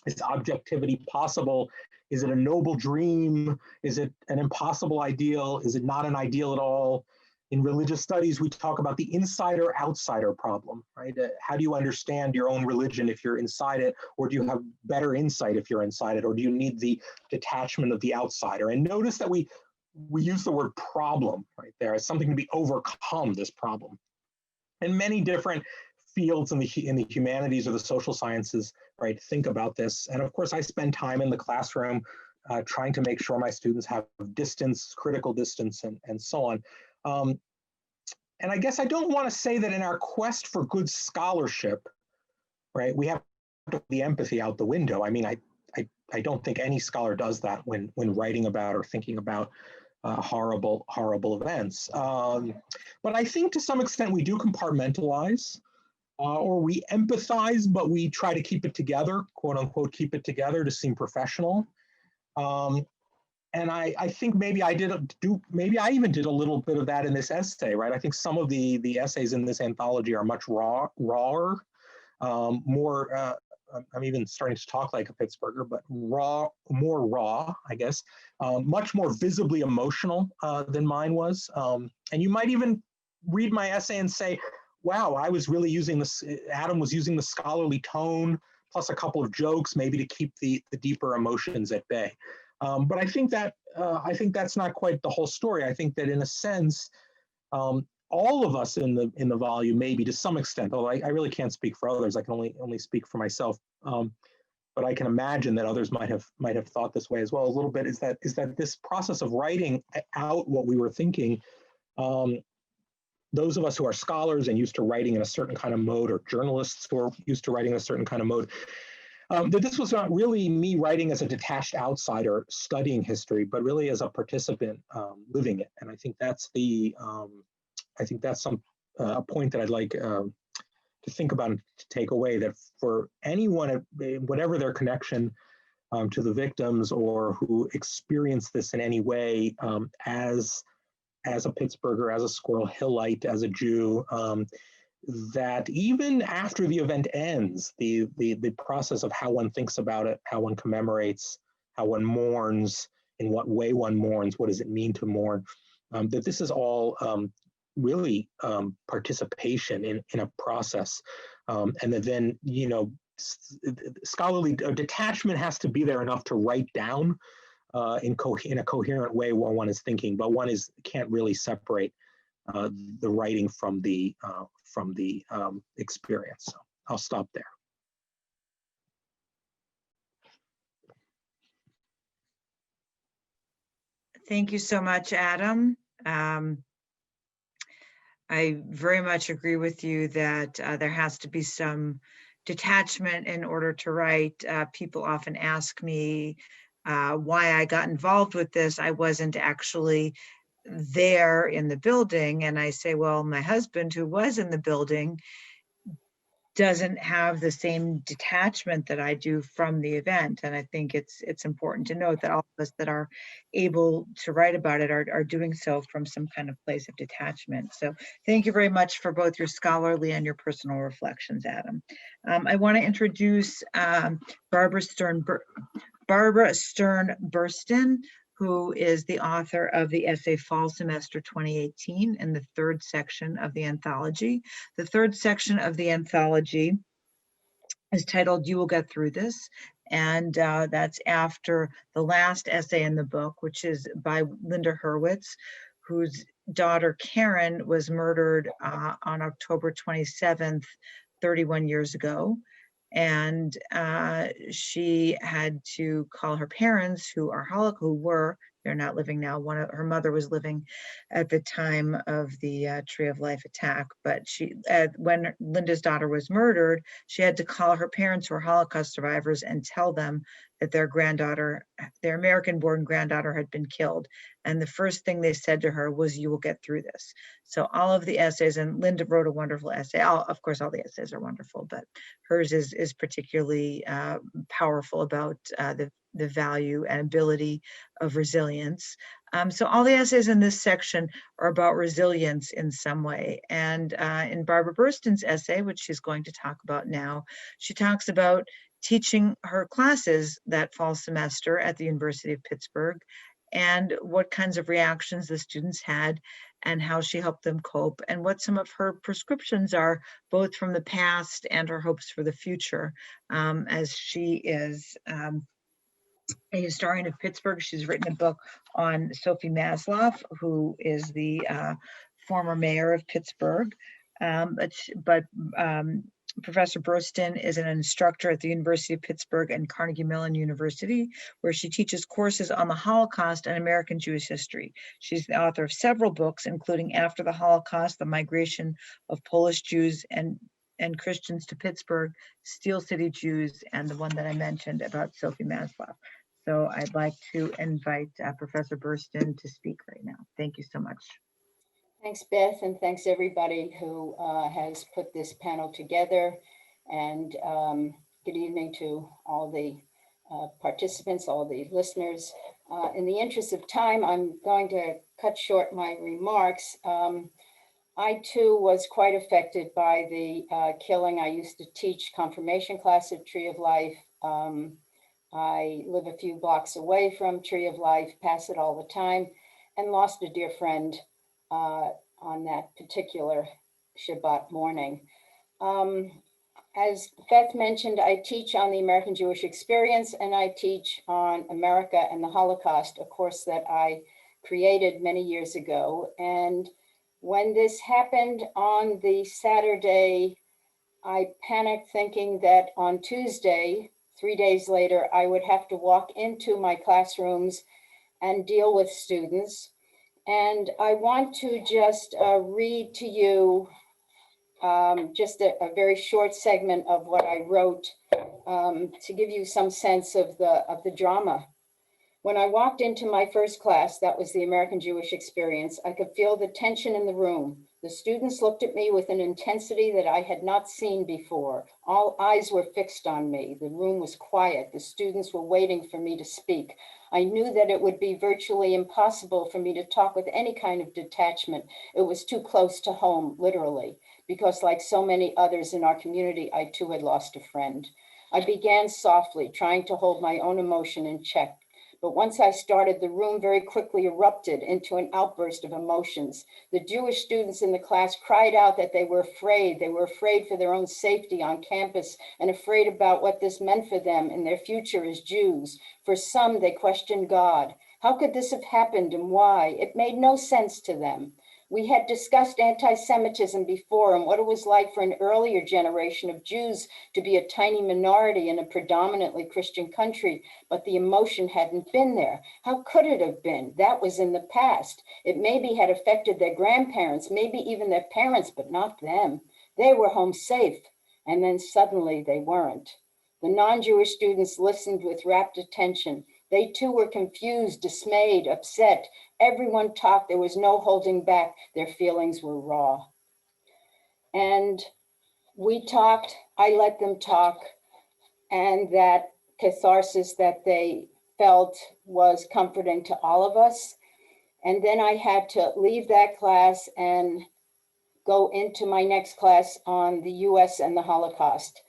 Is objectivity possible? Is it a noble dream? Is it an impossible ideal? Is it not an ideal at all? In religious studies, we talk about the insider-outsider problem, right? How do you understand your own religion if you're inside it, or do you have better insight if you're inside it, or do you need the detachment of the outsider? And notice that we use the word problem right there as something to be overcome, this problem. And many different fields in the humanities or the social sciences, right, think about this. And of course, I spend time in the classroom trying to make sure my students have distance, critical distance, and so on. And I guess I don't want to say that in our quest for good scholarship, right, we have to put the empathy out the window. I mean, I don't think any scholar does that when writing about or thinking about horrible events. But I think to some extent we do compartmentalize, or we empathize, but we try to keep it together, quote unquote, keep it together to seem professional. And I think maybe I even did a little bit of that in this essay, right? I think some of the essays in this anthology are much rawer, more, I'm even starting to talk like a Pittsburgher, but more raw, I guess, much more visibly emotional than mine was. And you might even read my essay and say, wow, I was really using this, Adam was using the scholarly tone, plus a couple of jokes, maybe to keep the deeper emotions at bay. But I think that's not quite the whole story. I think that in a sense, all of us in the volume, maybe to some extent, although I really can't speak for others, I can only speak for myself. But I can imagine that others might have thought this way as well. A little bit is that this process of writing out what we were thinking. Those of us who are scholars and used to writing in a certain kind of mode, or journalists who are used to writing in a certain kind of mode, that this was not really me writing as a detached outsider studying history, but really as a participant living it. And I think that's a point that I'd like to think about and to take away, that for anyone, whatever their connection to the victims or who experience this in any way as a Pittsburgher, as a Squirrel Hillite, as a Jew, that even after the event ends, the process of how one thinks about it, how one commemorates, how one mourns, in what way one mourns, what does it mean to mourn, that this is all really participation in a process. And that then, scholarly detachment has to be there enough to write down in a coherent way what one is thinking, but one can't really separate the writing from the experience. So I'll stop there. Thank you so much, Adam. I very much agree with you that there has to be some detachment in order to write. People often ask me why I got involved with this. I wasn't actually there in the building. And I say, well, my husband, who was in the building, doesn't have the same detachment that I do from the event. And I think it's important to note that all of us that are able to write about it are doing so from some kind of place of detachment. So thank you very much for both your scholarly and your personal reflections, Adam. I want to introduce Barbara Stern Burstin, who is the author of the essay Fall Semester 2018 in the third section of the anthology. The third section of the anthology is titled You Will Get Through This, and that's after the last essay in the book, which is by Linda Hurwitz, whose daughter Karen was murdered on October 27th, 31 years ago. And she had to call her parents, they're not living now. Her mother was living at the time of the Tree of Life attack, but when Linda's daughter was murdered, she had to call her parents, who are Holocaust survivors, and tell them that their American-born granddaughter had been killed. And the first thing they said to her was, "You will get through this." So all of the essays, and Linda wrote a wonderful essay. Of course, all the essays are wonderful, but hers is particularly powerful about the value and ability of resilience. So all the essays in this section are about resilience in some way. And in Barbara Burstin's essay, which she's going to talk about now, she talks about teaching her classes that fall semester at the University of Pittsburgh and what kinds of reactions the students had and how she helped them cope, and what some of her prescriptions are, both from the past and her hopes for the future, as she is a historian of Pittsburgh. She's written a book on Sophie Masloff, who is the former mayor of Pittsburgh. Professor Burstin is an instructor at the University of Pittsburgh and Carnegie Mellon University, where she teaches courses on the Holocaust and American Jewish history. She's the author of several books, including After the Holocaust, The Migration of Polish Jews and Christians to Pittsburgh, Steel City Jews, and the one that I mentioned about Sophie Masloff. So I'd like to invite Professor Burstin to speak right now. Thank you so much. Thanks, Beth, and thanks everybody who has put this panel together. And good evening to all the participants, all the listeners. In the interest of time, I'm going to cut short my remarks. I too was quite affected by the killing. I used to teach confirmation class at Tree of Life. I live a few blocks away from Tree of Life, pass it all the time, and lost a dear friend on that particular Shabbat morning. As Beth mentioned, I teach on the American Jewish experience, and I teach on America and the Holocaust, a course that I created many years ago. And when this happened on the Saturday, I panicked thinking that on Tuesday, 3 days later, I would have to walk into my classrooms and deal with students. And I want to just read to you just a very short segment of what I wrote to give you some sense of the drama. When I walked into my first class, that was the American Jewish experience, I could feel the tension in the room. The students looked at me with an intensity that I had not seen before. All eyes were fixed on me. The room was quiet. The students were waiting for me to speak. I knew that it would be virtually impossible for me to talk with any kind of detachment. It was too close to home, literally, because like so many others in our community, I too had lost a friend. I began softly, trying to hold my own emotion in check. But once I started, the room very quickly erupted into an outburst of emotions. The Jewish students in the class cried out that they were afraid. They were afraid for their own safety on campus and afraid about what this meant for them and their future as Jews. For some, they questioned God. How could this have happened and why? It made no sense to them. We had discussed anti-Semitism before and what it was like for an earlier generation of Jews to be a tiny minority in a predominantly Christian country, but the emotion hadn't been there. How could it have been? That was in the past. It maybe had affected their grandparents, maybe even their parents, but not them. They were home safe, and then suddenly they weren't. The non-Jewish students listened with rapt attention. They too were confused, dismayed, upset. Everyone talked. There was no holding back. Their feelings were raw. And we talked. I let them talk. And that catharsis that they felt was comforting to all of us. And then I had to leave that class and go into my next class on the US and the Holocaust,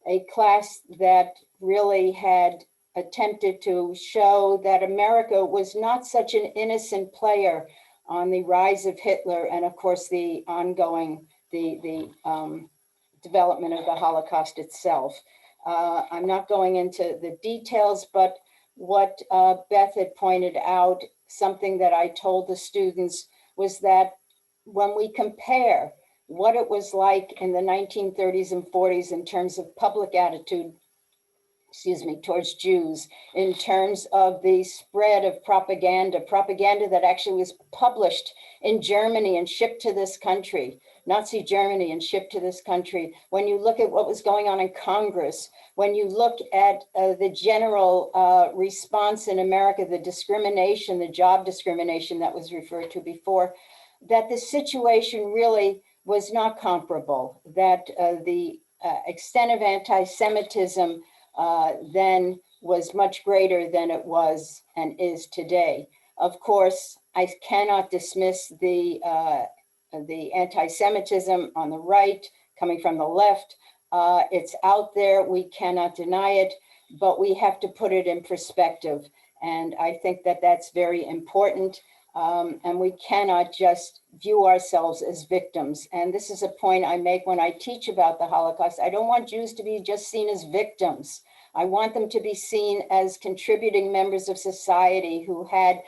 a class that really had attempted to show that America was not such an innocent player on the rise of Hitler and of course the ongoing, the development of the Holocaust itself. I'm not going into the details, but what Beth had pointed out, something that I told the students was that when we compare what it was like in the 1930s and 40s in terms of public attitude, towards Jews, in terms of the spread of propaganda that actually was published in Germany and shipped to this country, Nazi Germany, and shipped to this country. When you look at what was going on in Congress, when you look at the general response in America, the discrimination, the job discrimination that was referred to before, that the situation really was not comparable, that the extent of anti-Semitism then was much greater than it was and is today. Of course, I cannot dismiss the anti-Semitism on the right coming from the left. It's out there, we cannot deny it, but we have to put it in perspective. And I think that that's very important. And we cannot just view ourselves as victims. And this is a point I make when I teach about the Holocaust. I don't want Jews to be just seen as victims. I want them to be seen as contributing members of society who had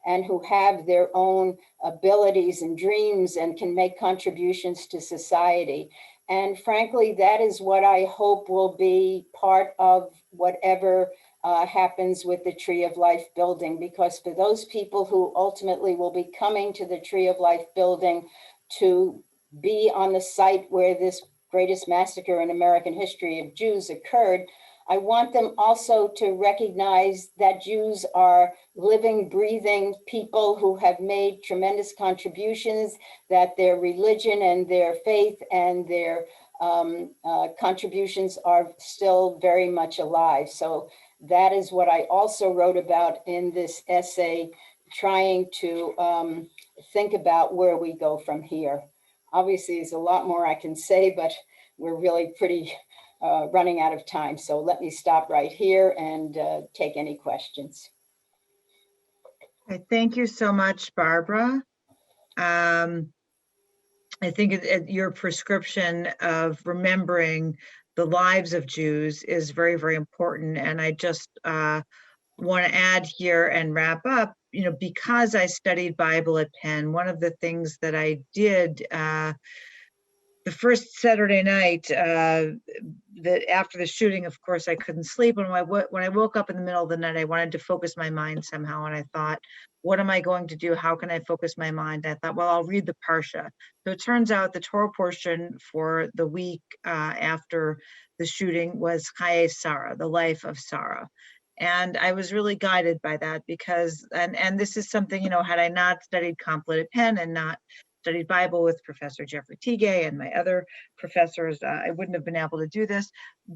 and who have their own abilities and dreams and can make contributions to society. And frankly, that is what I hope will be part of whatever happens with the Tree of Life building, because for those people who ultimately will be coming to the Tree of Life building to be on the site where this greatest massacre in American history of Jews occurred, I want them also to recognize that Jews are living, breathing people who have made tremendous contributions, that their religion and their faith and their contributions are still very much alive. So that is what I also wrote about in this essay, trying to think about where we go from here. Obviously, there's a lot more I can say, but we're really pretty running out of time. So let me stop right here and take any questions. Okay, thank you so much, Barbara. I think your prescription of remembering the lives of Jews is very, very important. And I just want to add here and wrap up, you know, because I studied Bible at Penn, one of the things that I did the first Saturday night, that after the shooting, of course, I couldn't sleep. And when I woke up in the middle of the night, I wanted to focus my mind somehow. And I thought, what am I going to do? How can I focus my mind? I thought, well, I'll read the Parsha. So it turns out the Torah portion for the week after the shooting was Chaye Sarah, the life of Sarah. And I was really guided by that because, and this is something, you know, had I not studied Comp Lit at Penn and not studied Bible with Professor Jeffrey Tigay and my other professors, I wouldn't have been able to do this.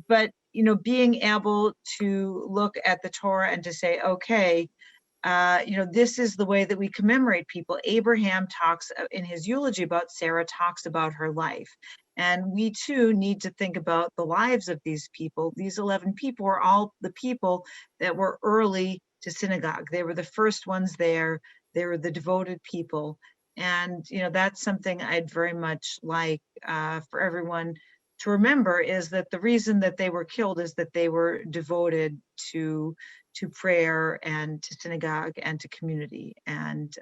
But, you know, being able to look at the Torah and to say, okay, you know, this is the way that we commemorate people. Abraham talks in his eulogy about Sarah, talks about her life. And we too need to think about the lives of these people. These 11 people were all the people that were early to synagogue. They were the first ones there. They were the devoted people. And, you know, that's something I'd very much like for everyone to remember, is that the reason that they were killed is that they were devoted to prayer and to synagogue and to community. And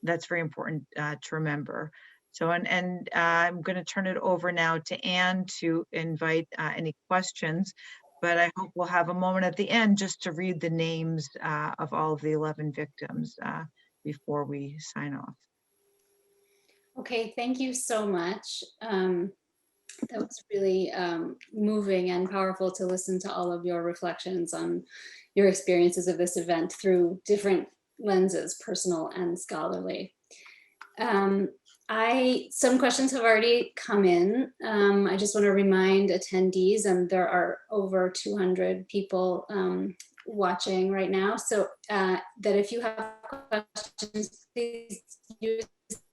that's very important to remember. So, and I'm going to turn it over now to Anne to invite any questions, but I hope we'll have a moment at the end just to read the names of all of the 11 victims before we sign off. Okay, thank you so much. That was really moving and powerful to listen to all of your reflections on your experiences of this event through different lenses, personal and scholarly. Some questions have already come in. I just want to remind attendees, and there are over 200 people watching right now, so that if you have questions, please use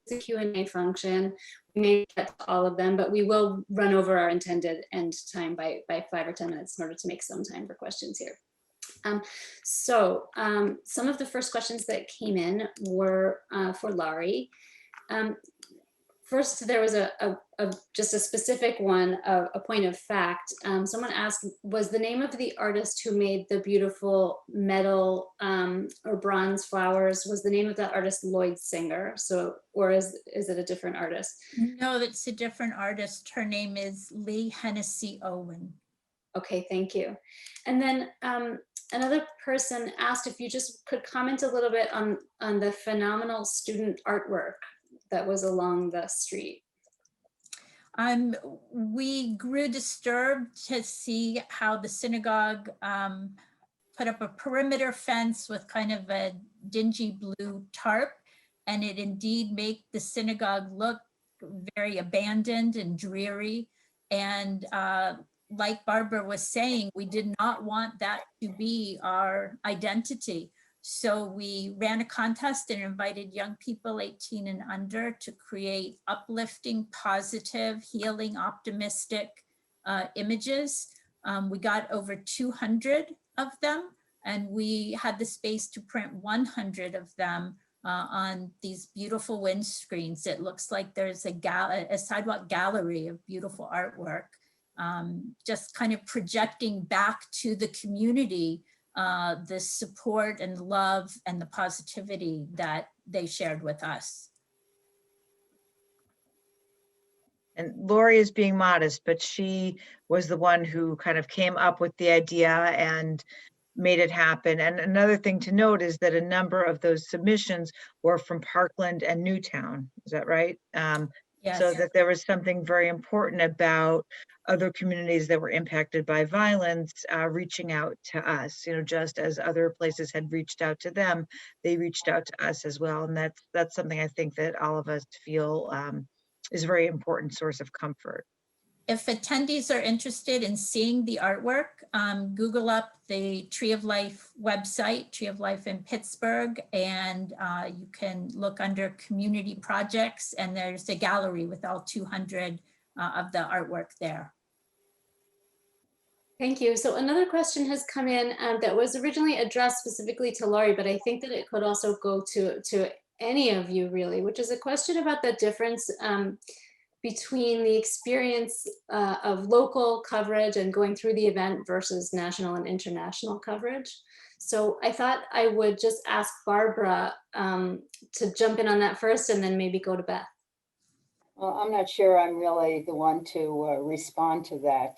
the Q&A function. We may get to all of them, but we will run over our intended end time by 5 or 10 minutes in order to make some time for questions here. Some of the first questions that came in were for Laurie. First, there was just a specific one, a point of fact. Someone asked, was the name of the artist who made the beautiful metal or bronze flowers, was the name of that artist Lloyd Singer? So, or is it a different artist? No, it's a different artist. Her name is Lee Hennessy Owen. Okay, thank you. And then another person asked if you just could comment a little bit on the phenomenal student artwork that was along the street. We grew disturbed to see how the synagogue put up a perimeter fence with kind of a dingy blue tarp, and it indeed made the synagogue look very abandoned and dreary. And like Barbara was saying, we did not want that to be our identity. So we ran a contest and invited young people 18 and under to create uplifting, positive, healing, optimistic images. We got over 200 of them, and we had the space to print 100 of them on these beautiful windscreens. It looks like there's a sidewalk gallery of beautiful artwork, just kind of projecting back to the community the support and love and the positivity that they shared with us. And Laurie is being modest, but she was the one who kind of came up with the idea and made it happen. And another thing to note is that a number of those submissions were from Parkland and Newtown. Is that right? Yes. So that there was something very important about other communities that were impacted by violence reaching out to us, you know, just as other places had reached out to them, they reached out to us as well. And that's something I think that all of us feel is a very important source of comfort. If attendees are interested in seeing the artwork, Google up the Tree of Life website, Tree of Life in Pittsburgh, and you can look under community projects, and there's a gallery with all 200 of the artwork there. Thank you. So another question has come in that was originally addressed specifically to Laurie, but I think that it could also go to any of you really, which is a question about the difference between the experience of local coverage and going through the event versus national and international coverage. So I thought I would just ask Barbara to jump in on that first and then maybe go to Beth. Well, I'm not sure I'm really the one to respond to that.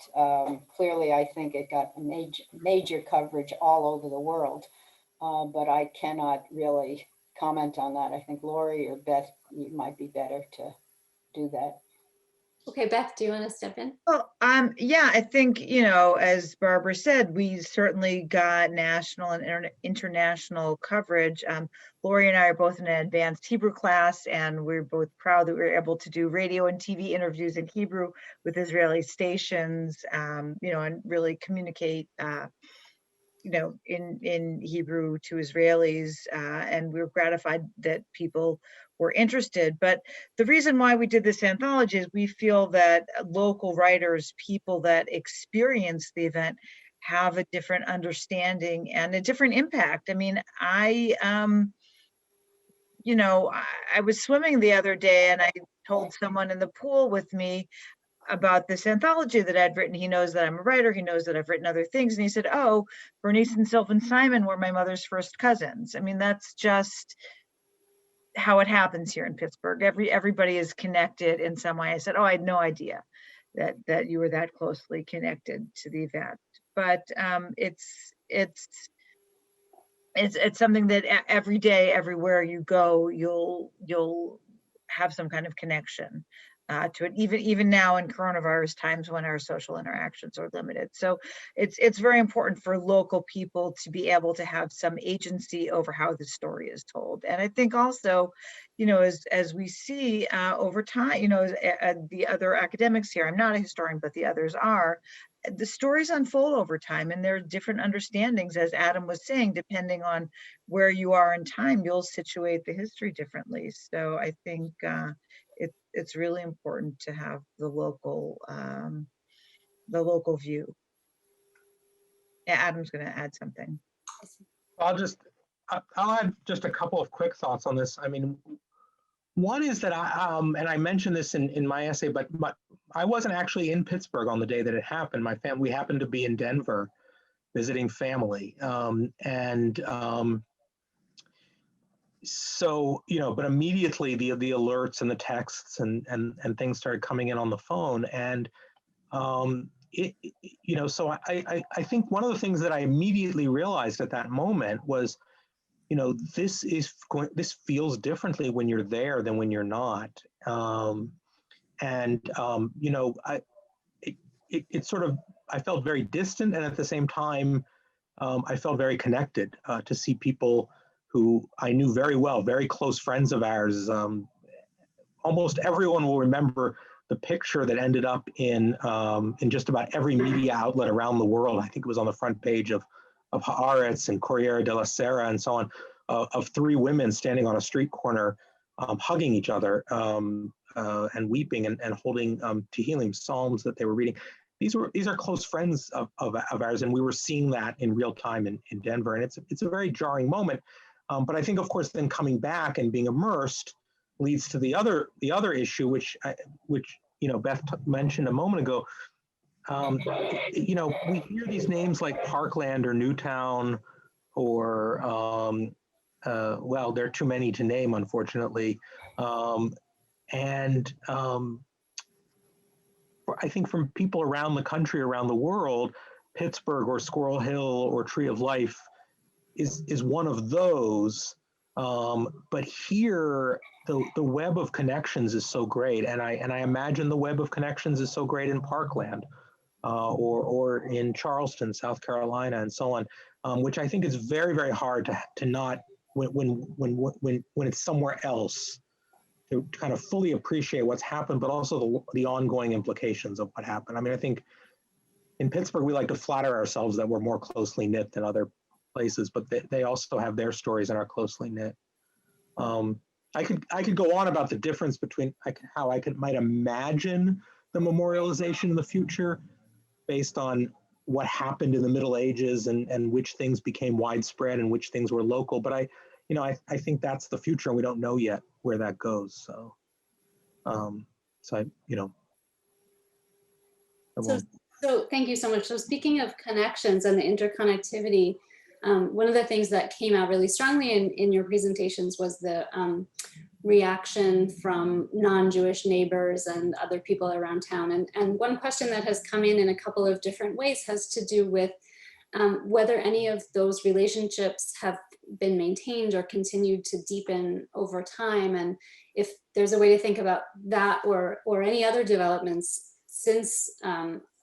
Clearly, I think it got major coverage all over the world, but I cannot really comment on that. I think Laurie or Beth, you might be better to do that. Okay, Beth, do you want to step in? Well, yeah, I think, you know, as Barbara said, we certainly got national and international coverage. Laurie and I are both in an advanced Hebrew class, and we're both proud that we were able to do radio and TV interviews in Hebrew with Israeli stations, you know, and really communicate, you know, in Hebrew to Israelis, and we were gratified that people were interested. But the reason why we did this anthology is we feel that local writers, people that experience the event, have a different understanding and a different impact. I mean, you know, I was swimming the other day and I told someone in the pool with me about this anthology that I'd written. He knows that I'm a writer. He knows that I've written other things. And he said, oh, Bernice and Sylvan Simon were my mother's first cousins. I mean, that's just how it happens here in Pittsburgh. Everybody is connected in some way. I said, oh, I had no idea that you were that closely connected to the event. But it's something that every day, everywhere you go, you'll have some kind of connection to it, even now in coronavirus times when our social interactions are limited. So it's very important for local people to be able to have some agency over how the story is told. And I think also, you know, as we see over time, you know, the other academics here, I'm not a historian, but the others are, the stories unfold over time, and there are different understandings, as Adam was saying, depending on where you are in time, you'll situate the history differently. So I think it's really important to have the local view. Yeah, Adam's going to add something. I'll add just a couple of quick thoughts on this. I mean, one is that and I mentioned this in my essay, but I wasn't actually in Pittsburgh on the day that it happened. We happened to be in Denver visiting family. So, you know, but immediately the alerts and the texts and things started coming in on the phone. And, you know, so I think one of the things that I immediately realized at that moment was, you know, this feels differently when you're there than when you're not. You know, it sort of, I felt very distant, and at the same time, I felt very connected to see people who I knew very well, very close friends of ours. Almost everyone will remember the picture that ended up in just about every media outlet around the world. I think it was on the front page of Hurwitz and Corriere della Sera and so on, of three women standing on a street corner, hugging each other and weeping and holding Tehillim psalms that they were reading. These are close friends of ours, and we were seeing that in real time in Denver, and it's a very jarring moment. But I think, of course, then coming back and being immersed leads to the other issue, which Beth mentioned a moment ago. We hear these names like Parkland or Newtown, or well, there are too many to name, unfortunately. I think from people around the country, around the world, Pittsburgh or Squirrel Hill or Tree of Life is one of those. But here, the web of connections is so great, and I imagine the web of connections is so great in Parkland, or in Charleston, South Carolina, and so on, which I think is very, very hard to not, when it's somewhere else, to kind of fully appreciate what's happened, but also the ongoing implications of what happened. I mean, I think in Pittsburgh, we like to flatter ourselves that we're more closely knit than other places, but they also have their stories and are closely knit. I could go on about the difference between how I might imagine the memorialization in the future based on what happened in the Middle Ages and which things became widespread and which things were local. But I think that's the future, and we don't know yet where that goes. So, So thank you so much. So speaking of connections and the interconnectivity, one of the things that came out really strongly in your presentations was the reaction from non-Jewish neighbors and other people around town. And one question that has come in a couple of different ways has to do with whether any of those relationships have been maintained or continued to deepen over time, and if there's a way to think about that or any other developments since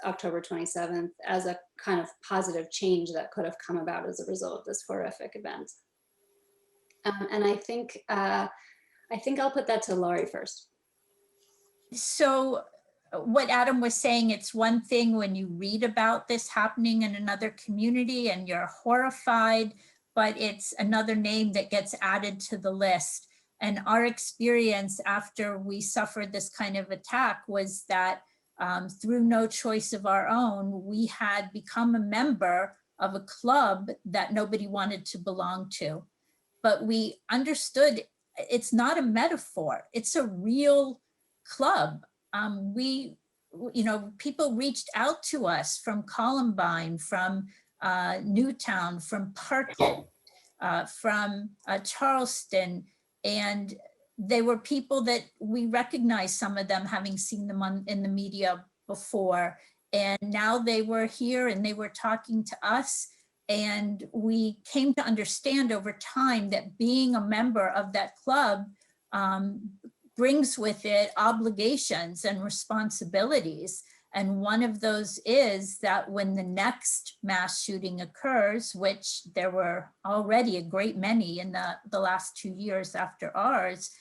October 27th as a kind of positive change that could have come about as a result of this horrific event. And I think I'll put that to Laurie first. So what Adam was saying, it's one thing when you read about this happening in another community and you're horrified, but it's another name that gets added to the list. And our experience after we suffered this kind of attack was that through no choice of our own, we had become a member of a club that nobody wanted to belong to. But we understood it's not a metaphor, it's a real club. People reached out to us from Columbine, from Newtown, from Parkland, from Charleston, and they were people that we recognized, some of them having seen them in the media before. And now they were here and they were talking to us. And we came to understand over time that being a member of that club brings with it obligations and responsibilities. And one of those is that when the next mass shooting occurs, which there were already a great many in the last 2 years after ours,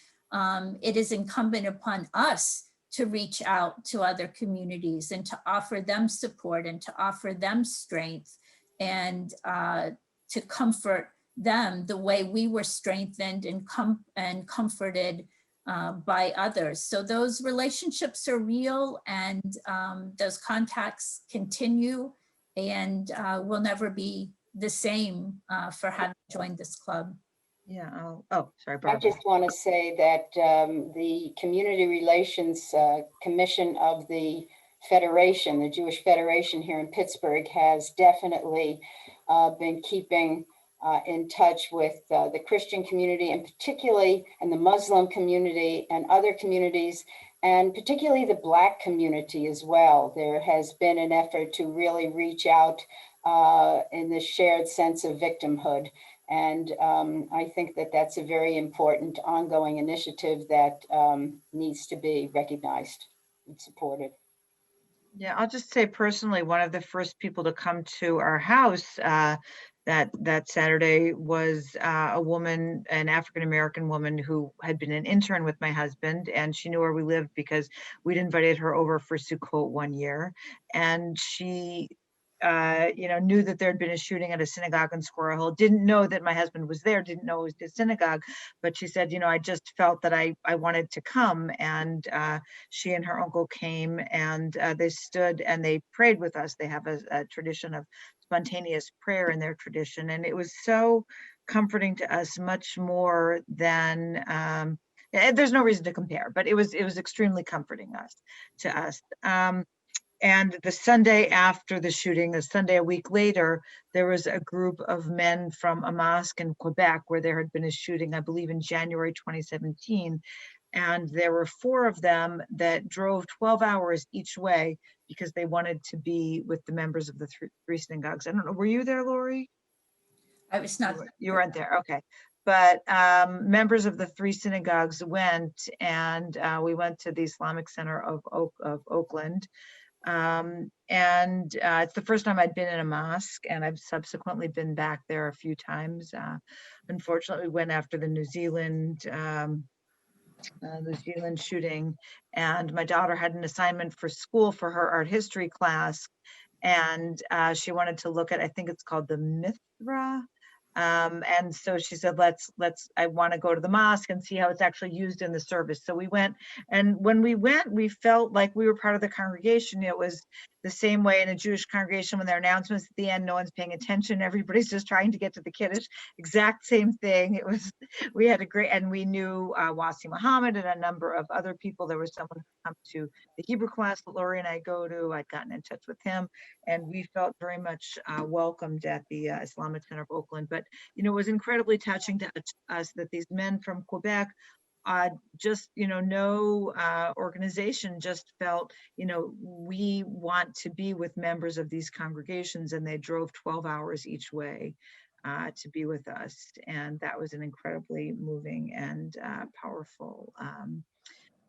it is incumbent upon us to reach out to other communities and to offer them support and to offer them strength and to comfort them the way we were strengthened and comforted by others. So those relationships are real, and those contacts continue, and will never be the same for having joined this club. Yeah. Sorry, Barbara. I just want to say that the Community Relations Commission of the Federation, the Jewish Federation here in Pittsburgh, has definitely been keeping in touch with the Christian community, and particularly in the Muslim community and other communities, and particularly the Black community as well. There has been an effort to really reach out in this shared sense of victimhood. And I think that that's a very important ongoing initiative that needs to be recognized and supported. Yeah, I'll just say personally, one of the first people to come to our house that Saturday was a woman, an African-American woman who had been an intern with my husband, and she knew where we lived because we'd invited her over for Sukkot one year. And she knew that there had been a shooting at a synagogue in Squirrel Hill, didn't know that my husband was there, didn't know it was the synagogue, but she said, I just felt that I wanted to come. And she and her uncle came, and they stood and they prayed with us. They have a tradition of spontaneous prayer in their tradition. And it was so comforting to us, much more than, there's no reason to compare, but it was extremely comforting to us. And the Sunday after the shooting, the Sunday a week later, there was a group of men from a mosque in Quebec where there had been a shooting, I believe in January 2017. And there were 4 of them that drove 12 hours each way because they wanted to be with the members of the three synagogues. I don't know, were you there, Laurie? I was not. You weren't there, okay. But members of the 3 synagogues went, and we went to the Islamic Center of Oakland. And it's the first time I'd been in a mosque, and I've subsequently been back there a few times. Unfortunately, we went after the New Zealand shooting, and my daughter had an assignment for school for her art history class, and she wanted to look at, I think it's called the Mithra. And so she said, I want to go to the mosque and see how it's actually used in the service. So we went, and when we went, we felt like we were part of the congregation. It was the same way in a Jewish congregation when there are announcements at the end, no one's paying attention. Everybody's just trying to get to the Kiddush. Exact same thing. It was, we had a great, and we knew Wasi Muhammad and a number of other people. There was someone who come to the Hebrew class that Laurie and I go to. I'd gotten in touch with him, and we felt very much welcomed at the Islamic Center of Oakland. But, you know, it was incredibly touching to us that these men from Quebec, just, you know, no organization just felt, you know, we want to be with members of these congregations, and they drove 12 hours each way to be with us. And that was an incredibly moving and powerful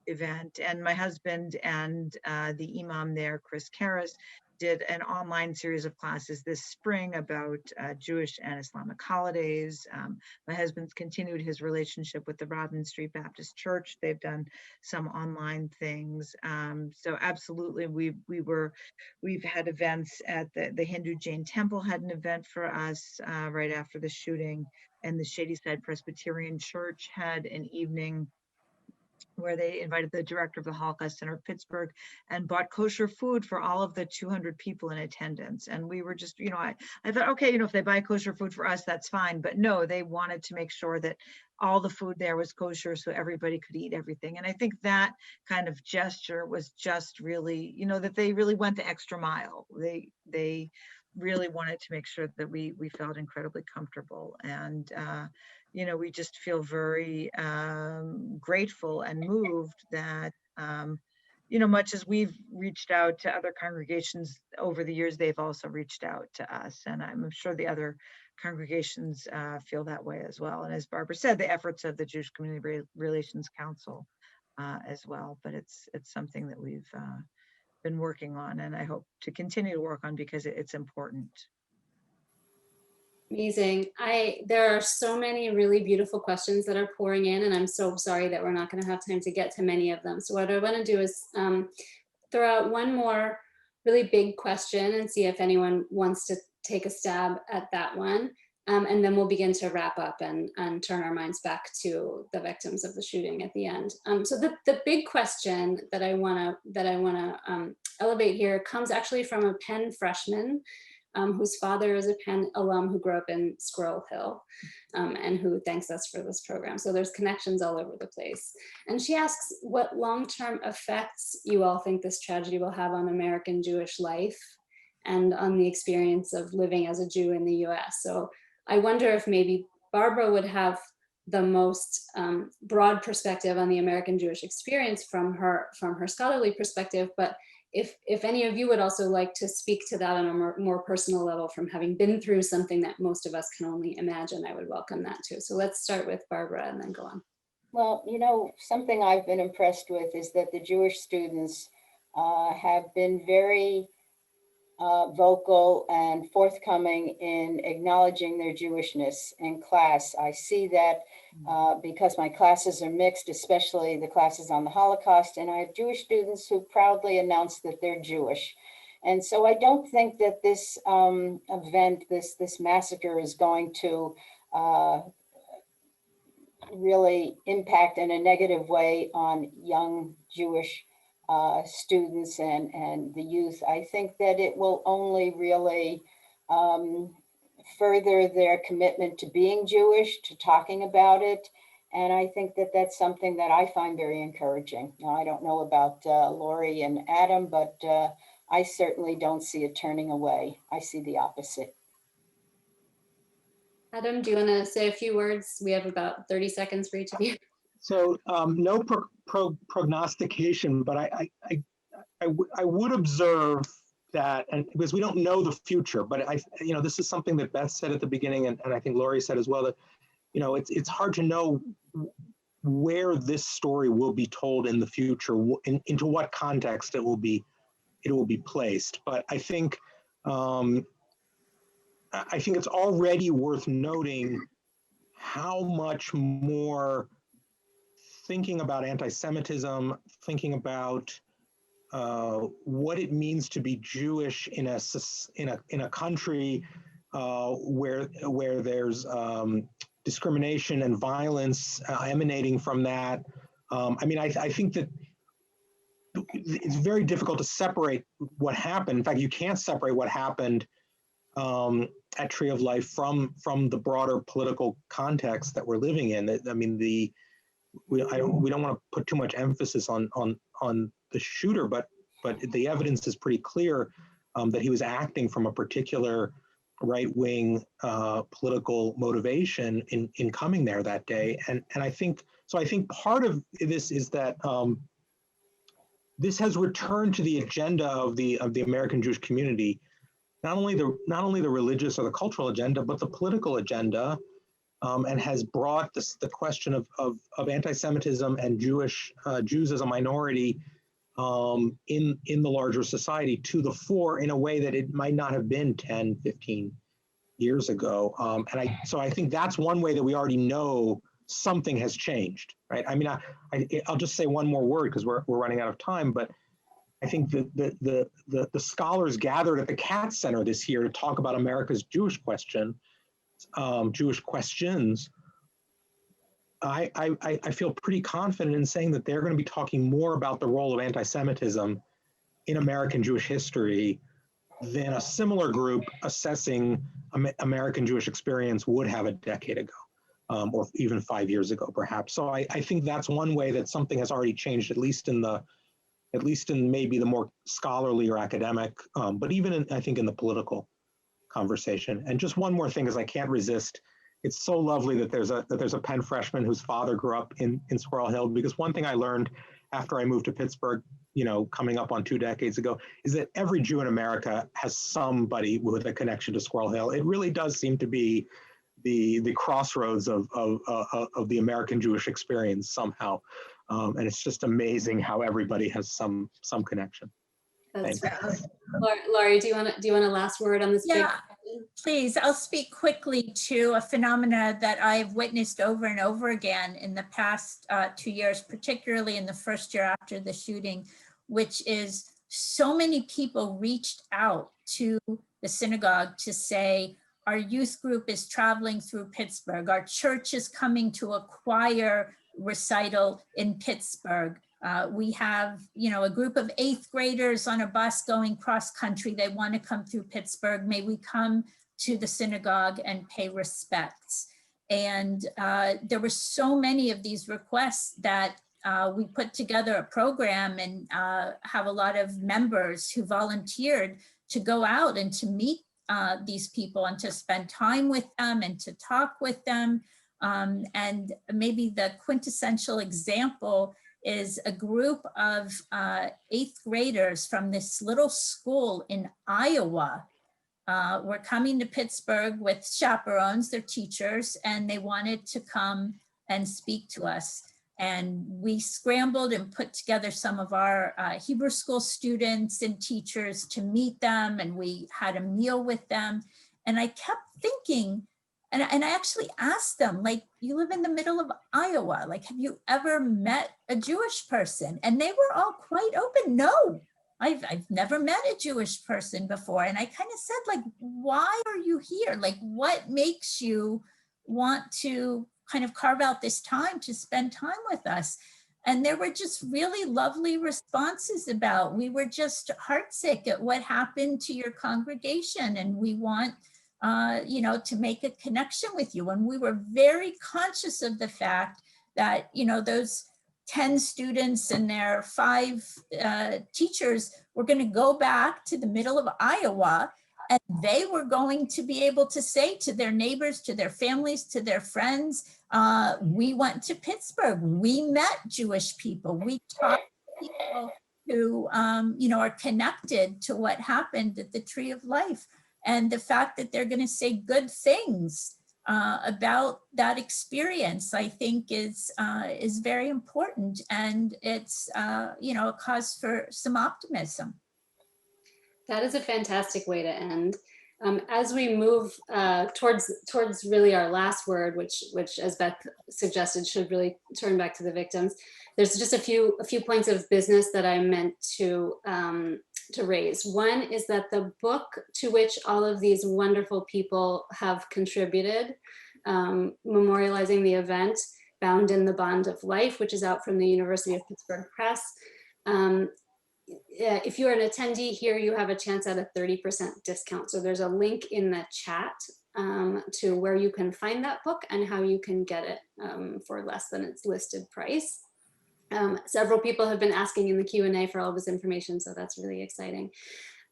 event. And my husband and the imam there, Chris Karras, did an online series of classes this spring about Jewish and Islamic holidays. My husband's continued his relationship with the Rodman Street Baptist Church. They've done some online things. So absolutely, we've had events at the Hindu Jain Temple had an event for us right after the shooting, and the Shadyside Presbyterian Church had an evening where they invited the director of the Holocaust Center of Pittsburgh and bought kosher food for all of the 200 people in attendance. And we were just, you know, I thought, okay, you know, if they buy kosher food for us, that's fine. But no, they wanted to make sure that all the food there was kosher so everybody could eat everything. And I think that kind of gesture was just really, you know, that they really went the extra mile. They really wanted to make sure that we felt incredibly comfortable. And you know, we just feel very grateful and moved that, you know, much as we've reached out to other congregations over the years, they've also reached out to us. And I'm sure the other congregations feel that way as well. And as Barbara said, the efforts of the Jewish Community Relations Council as well. But it's something that we've been working on, and I hope to continue to work on because it's important. Amazing. There are so many really beautiful questions that are pouring in, and I'm so sorry that we're not going to have time to get to many of them. So what I want to do is throw out one more really big question and see if anyone wants to take a stab at that one. And then we'll begin to wrap up and turn our minds back to the victims of the shooting at the end. So the big question that I want to elevate here comes actually from a Penn freshman whose father is a Penn alum who grew up in Squirrel Hill and who thanks us for this program. So there's connections all over the place. And she asks what long-term effects you all think this tragedy will have on American Jewish life and on the experience of living as a Jew in the US. So I wonder if maybe Barbara would have the most broad perspective on the American Jewish experience from her scholarly perspective, but if any of you would also like to speak to that on a more personal level from having been through something that most of us can only imagine, I would welcome that too. So let's start with Barbara and then go on. Well, you know, something I've been impressed with is that the Jewish students have been very vocal and forthcoming in acknowledging their Jewishness in class. I see that because my classes are mixed, especially the classes on the Holocaust, and I have Jewish students who proudly announce that they're Jewish. And so I don't think that this event, this massacre is going to really impact in a negative way on young Jewish students and the youth. I think that it will only really further their commitment to being Jewish, to talking about it. And I think that that's something that I find very encouraging. Now, I don't know about Laurie and Adam, but I certainly don't see it turning away. I see the opposite. Adam, do you want to say a few words? We have about 30 seconds for each of you. So no prognostication, but I would observe that, and because we don't know the future, but this is something that Beth said at the beginning, and I think Laurie said as well, that, it's hard to know where this story will be told in the future, into what context it will be placed. But I think it's already worth noting how much more thinking about anti-Semitism, thinking about what it means to be Jewish in a country where there's discrimination and violence emanating from that. I think that it's very difficult to separate what happened. In fact, you can't separate what happened at Tree of Life from the broader political context that we're living in. We don't want to put too much emphasis on the shooter, but the evidence is pretty clear that he was acting from a particular right-wing political motivation in coming there that day. And I think part of this is that this has returned to the agenda of the American Jewish community, not only the religious or the cultural agenda, but the political agenda, and has brought the question of anti-Semitism and Jews as a minority in the larger society to the fore in a way that it might not have been 10, 15 years ago. So I think that's one way that we already know something has changed, right? I'll just say one more word because we're running out of time, but I think the scholars gathered at the Katz Center this year to talk about America's Jewish question, Jewish questions. I feel pretty confident in saying that they're going to be talking more about the role of anti-Semitism in American Jewish history than a similar group assessing American Jewish experience would have a decade ago, or even 5 years ago, perhaps. So I think that's one way that something has already changed, at least in maybe the more scholarly or academic, but even I think in the political conversation. And just one more thing, is I can't resist. It's so lovely that there's a Penn freshman whose father grew up in Squirrel Hill, because one thing I learned after I moved to Pittsburgh, coming up on 2 decades ago, is that every Jew in America has somebody with a connection to Squirrel Hill. It really does seem to be the crossroads of the American Jewish experience somehow. And it's just amazing how everybody has some connection. That's right. Laurie, do you want a last word on this? Yeah, please. I'll speak quickly to a phenomena that I've witnessed over and over again in the past 2 years, particularly in the first year after the shooting, which is so many people reached out to the synagogue to say, our youth group is traveling through Pittsburgh, our church is coming to a choir recital in Pittsburgh. We have, a group of 8th graders on a bus going cross country. They want to come through Pittsburgh. May we come to the synagogue and pay respects? And there were so many of these requests that we put together a program and have a lot of members who volunteered to go out and to meet these people and to spend time with them and to talk with them. And maybe the quintessential example is a group of 8th graders from this little school in Iowa were coming to Pittsburgh with chaperones, their teachers, and they wanted to come and speak to us. And we scrambled and put together some of our Hebrew school students and teachers to meet them, and we had a meal with them. And I kept thinking, and I actually asked them, like, you live in the middle of Iowa, like, have you ever met a Jewish person? And they were all quite open. No, I've never met a Jewish person before. And I kind of said, like, why are you here? Like, what makes you want to kind of carve out this time to spend time with us? And there were just really lovely responses about, we were just heartsick at what happened to your congregation, and we want you know, to make a connection with you. And we were very conscious of the fact that, you know, those 10 students and their 5 teachers were going to go back to the middle of Iowa, and they were going to be able to say to their neighbors, to their families, to their friends, we went to Pittsburgh, we met Jewish people, we talked to people who, you know, are connected to what happened at the Tree of Life. And the fact that they're going to say good things about that experience, I think is very important, and it's you know, a cause for some optimism. That is a fantastic way to end. As we move towards really our last word, which as Beth suggested should really turn back to the victims, there's just a few points of business that I meant to raise. One is that the book to which all of these wonderful people have contributed, memorializing the event, Bound in the Bond of Life, which is out from the University of Pittsburgh Press. If you're an attendee here, you have a chance at a 30% discount. So there's a link in the chat to where you can find that book and how you can get it for less than its listed price. Several people have been asking in the Q&A for all this information, so that's really exciting.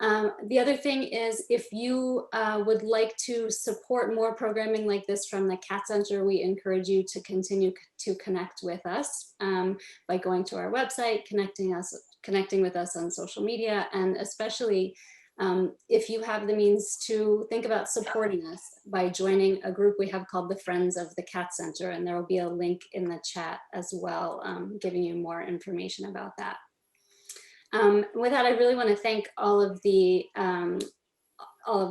The other thing is, if you would like to support more programming like this from the Cat Center, we encourage you to continue to connect with us by going to our website, connecting with us on social media, and especially if you have the means to think about supporting us by joining a group we have called the Friends of the Cat Center, and there will be a link in the chat as well, giving you more information about that. With that, I really want to thank all of the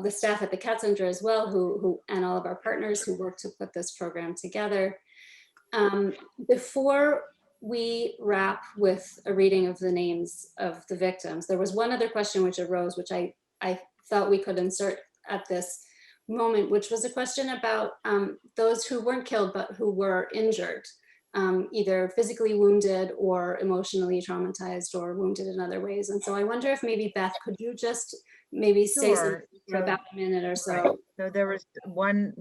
staff at the Cat Center as well, who and all of our partners who worked to put this program together. Before we wrap with a reading of the names of the victims, there was one other question which arose, which I thought we could insert at this moment, which was a question about those who weren't killed but who were injured, either physically wounded or emotionally traumatized or wounded in other ways. And so I wonder if maybe Beth, could you just maybe say something for about a minute or so? Right. So there was one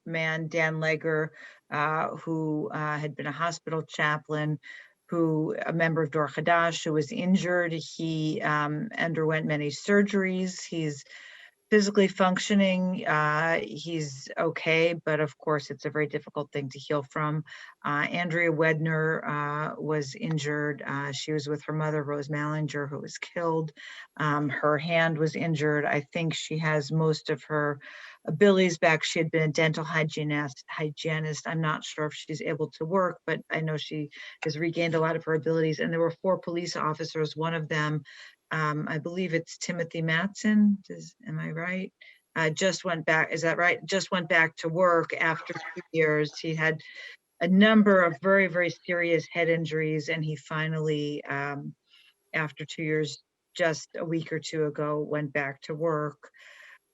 man, Dan Legger, who had been a hospital chaplain, a member of Dor Hadash, who was injured. He underwent many surgeries. He's physically functioning. He's okay, but of course it's a very difficult thing to heal from. Andrea Wedner was injured. She was with her mother, Rose Mallinger, who was killed. Her hand was injured. I think she has most of her abilities back. She had been a dental hygienist. I'm not sure if she's able to work, but I know she has regained a lot of her abilities. And there were 4 police officers. One of them, I believe it's Timothy Matson, am I right? Just went back, is that right? Just went back to work after 2 years. He had a number of very, very serious head injuries, and he finally, after 2 years, just a week or 2 ago, went back to work.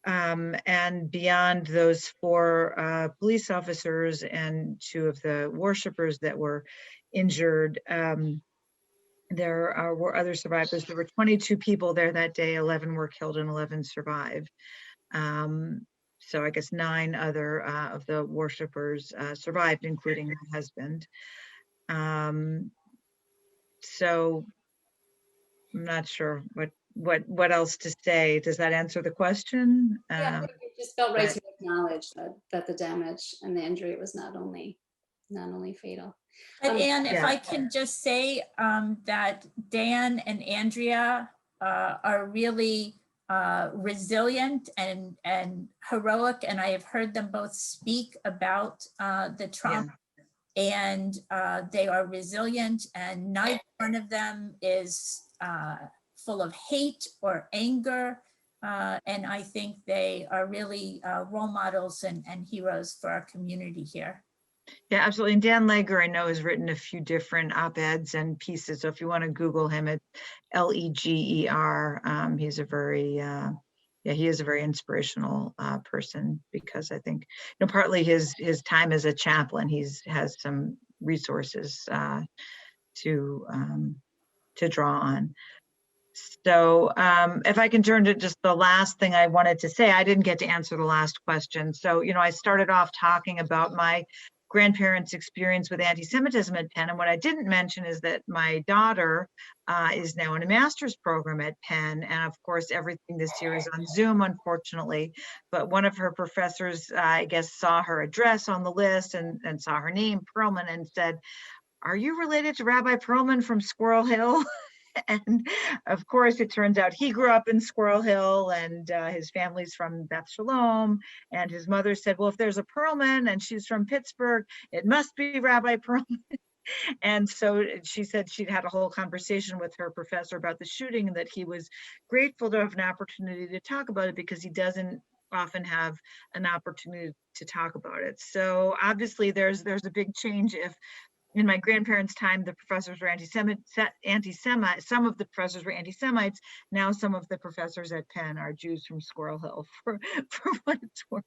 And beyond those 4 police officers and 2 of the worshipers that were injured, there were other survivors. There were 22 people there that day. 11 were killed and 11 survived. So I guess 9 other of the worshipers survived, including my husband. So I'm not sure what else to say. Does that answer the question? Yeah, it just felt right to acknowledge that the damage and the injury was not only fatal. But Anne, if yeah. I can just say that Dan and Andrea are really resilient and heroic, and I have heard them both speak about the trauma, and they are resilient, and neither one of them is full of hate or anger, and I think they are really role models and heroes for our community here. Yeah, absolutely. And Dan Legger, I know, has written a few different op-eds and pieces. So if you want to Google him, it's Legger. He's a very, he is a very inspirational person, because I think, partly his time as a chaplain, has some resources to draw on. So if I can turn to just the last thing I wanted to say, I didn't get to answer the last question. So, I started off talking about my grandparents' experience with anti-Semitism at Penn. And what I didn't mention is that my daughter is now in a master's program at Penn. And of course, everything this year is on Zoom, unfortunately. But one of her professors, I guess, saw her address on the list and saw her name, Perlman, and said, "Are you related to Rabbi Perlman from Squirrel Hill?" And of course, it turns out he grew up in Squirrel Hill, and his family's from Beth Shalom. And his mother said, "Well, if there's a Perlman and she's from Pittsburgh, it must be Rabbi Perlman." And so she said she'd had a whole conversation with her professor about the shooting, and that he was grateful to have an opportunity to talk about it because he doesn't often have an opportunity to talk about it. So obviously there's a big change. If in my grandparents' time, the professors were anti-Semite, some of the professors were anti-Semites. Now some of the professors at Penn are Jews from Squirrel Hill, for what it's worth.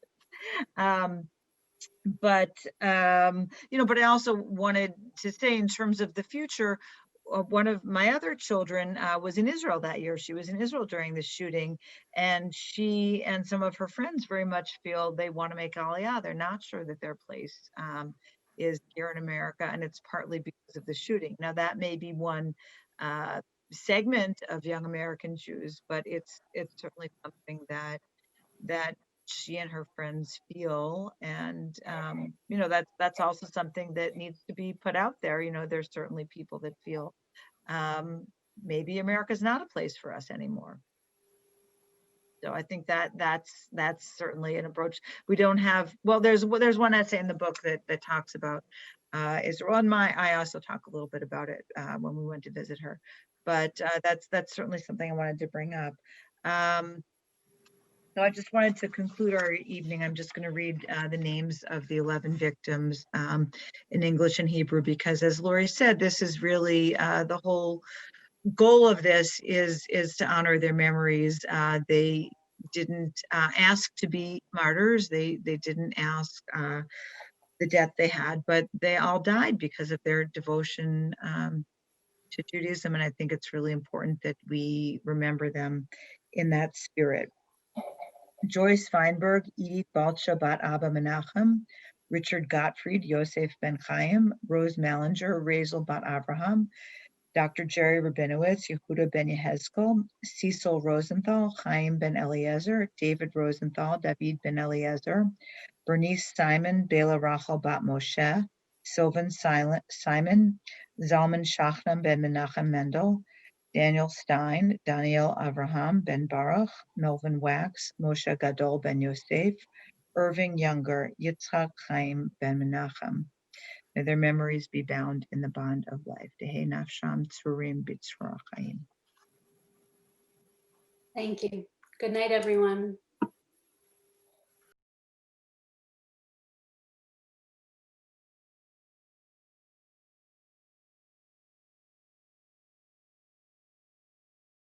But I also wanted to say, in terms of the future, one of my other children was in Israel that year. She was in Israel during the shooting, and she and some of her friends very much feel they want to make Aliyah. They're not sure that their place is here in America, and it's partly because of the shooting. Now, that may be one segment of young American Jews, but it's certainly something that she and her friends feel, and that's also something that needs to be put out there. There's certainly people that feel maybe America's not a place for us anymore. So I think that's certainly an approach. We don't have, well, there's one essay in the book that talks about Israel, and I also talk a little bit about it when we went to visit her, but that's certainly something I wanted to bring up. So I just wanted to conclude our evening. I'm just going to read the names of the 11 victims in English and Hebrew, because as Laurie said, this is really the whole goal of this is to honor their memories. They didn't ask to be martyrs. They didn't ask the death they had, but they all died because of their devotion to Judaism. And I think it's really important that we remember them in that spirit. Joyce Feinberg, Edith Balcha Bat Abba Menachem, Richard Gottfried, Yosef Ben Chaim, Rose Mallinger, Razel Bat Abraham, Dr. Jerry Rabinowitz, Yehuda Ben Yehezkel, Cecil Rosenthal, Chaim Ben Eliezer, David Rosenthal, David Ben Eliezer, Bernice Simon, Bela Rachel Bat Moshe, Sylvan Simon, Zalman Shachnam Ben Menachem Mendel, Daniel Stein, Daniel Avraham Ben Baruch, Melvin Wax, Moshe Gadol Ben Yosef, Irving Younger, Yitzhak Chaim Ben Menachem. May their memories be bound in the bond of life. Tehei nafsham tzurim b'tzror chaim. Thank you. Good night, everyone.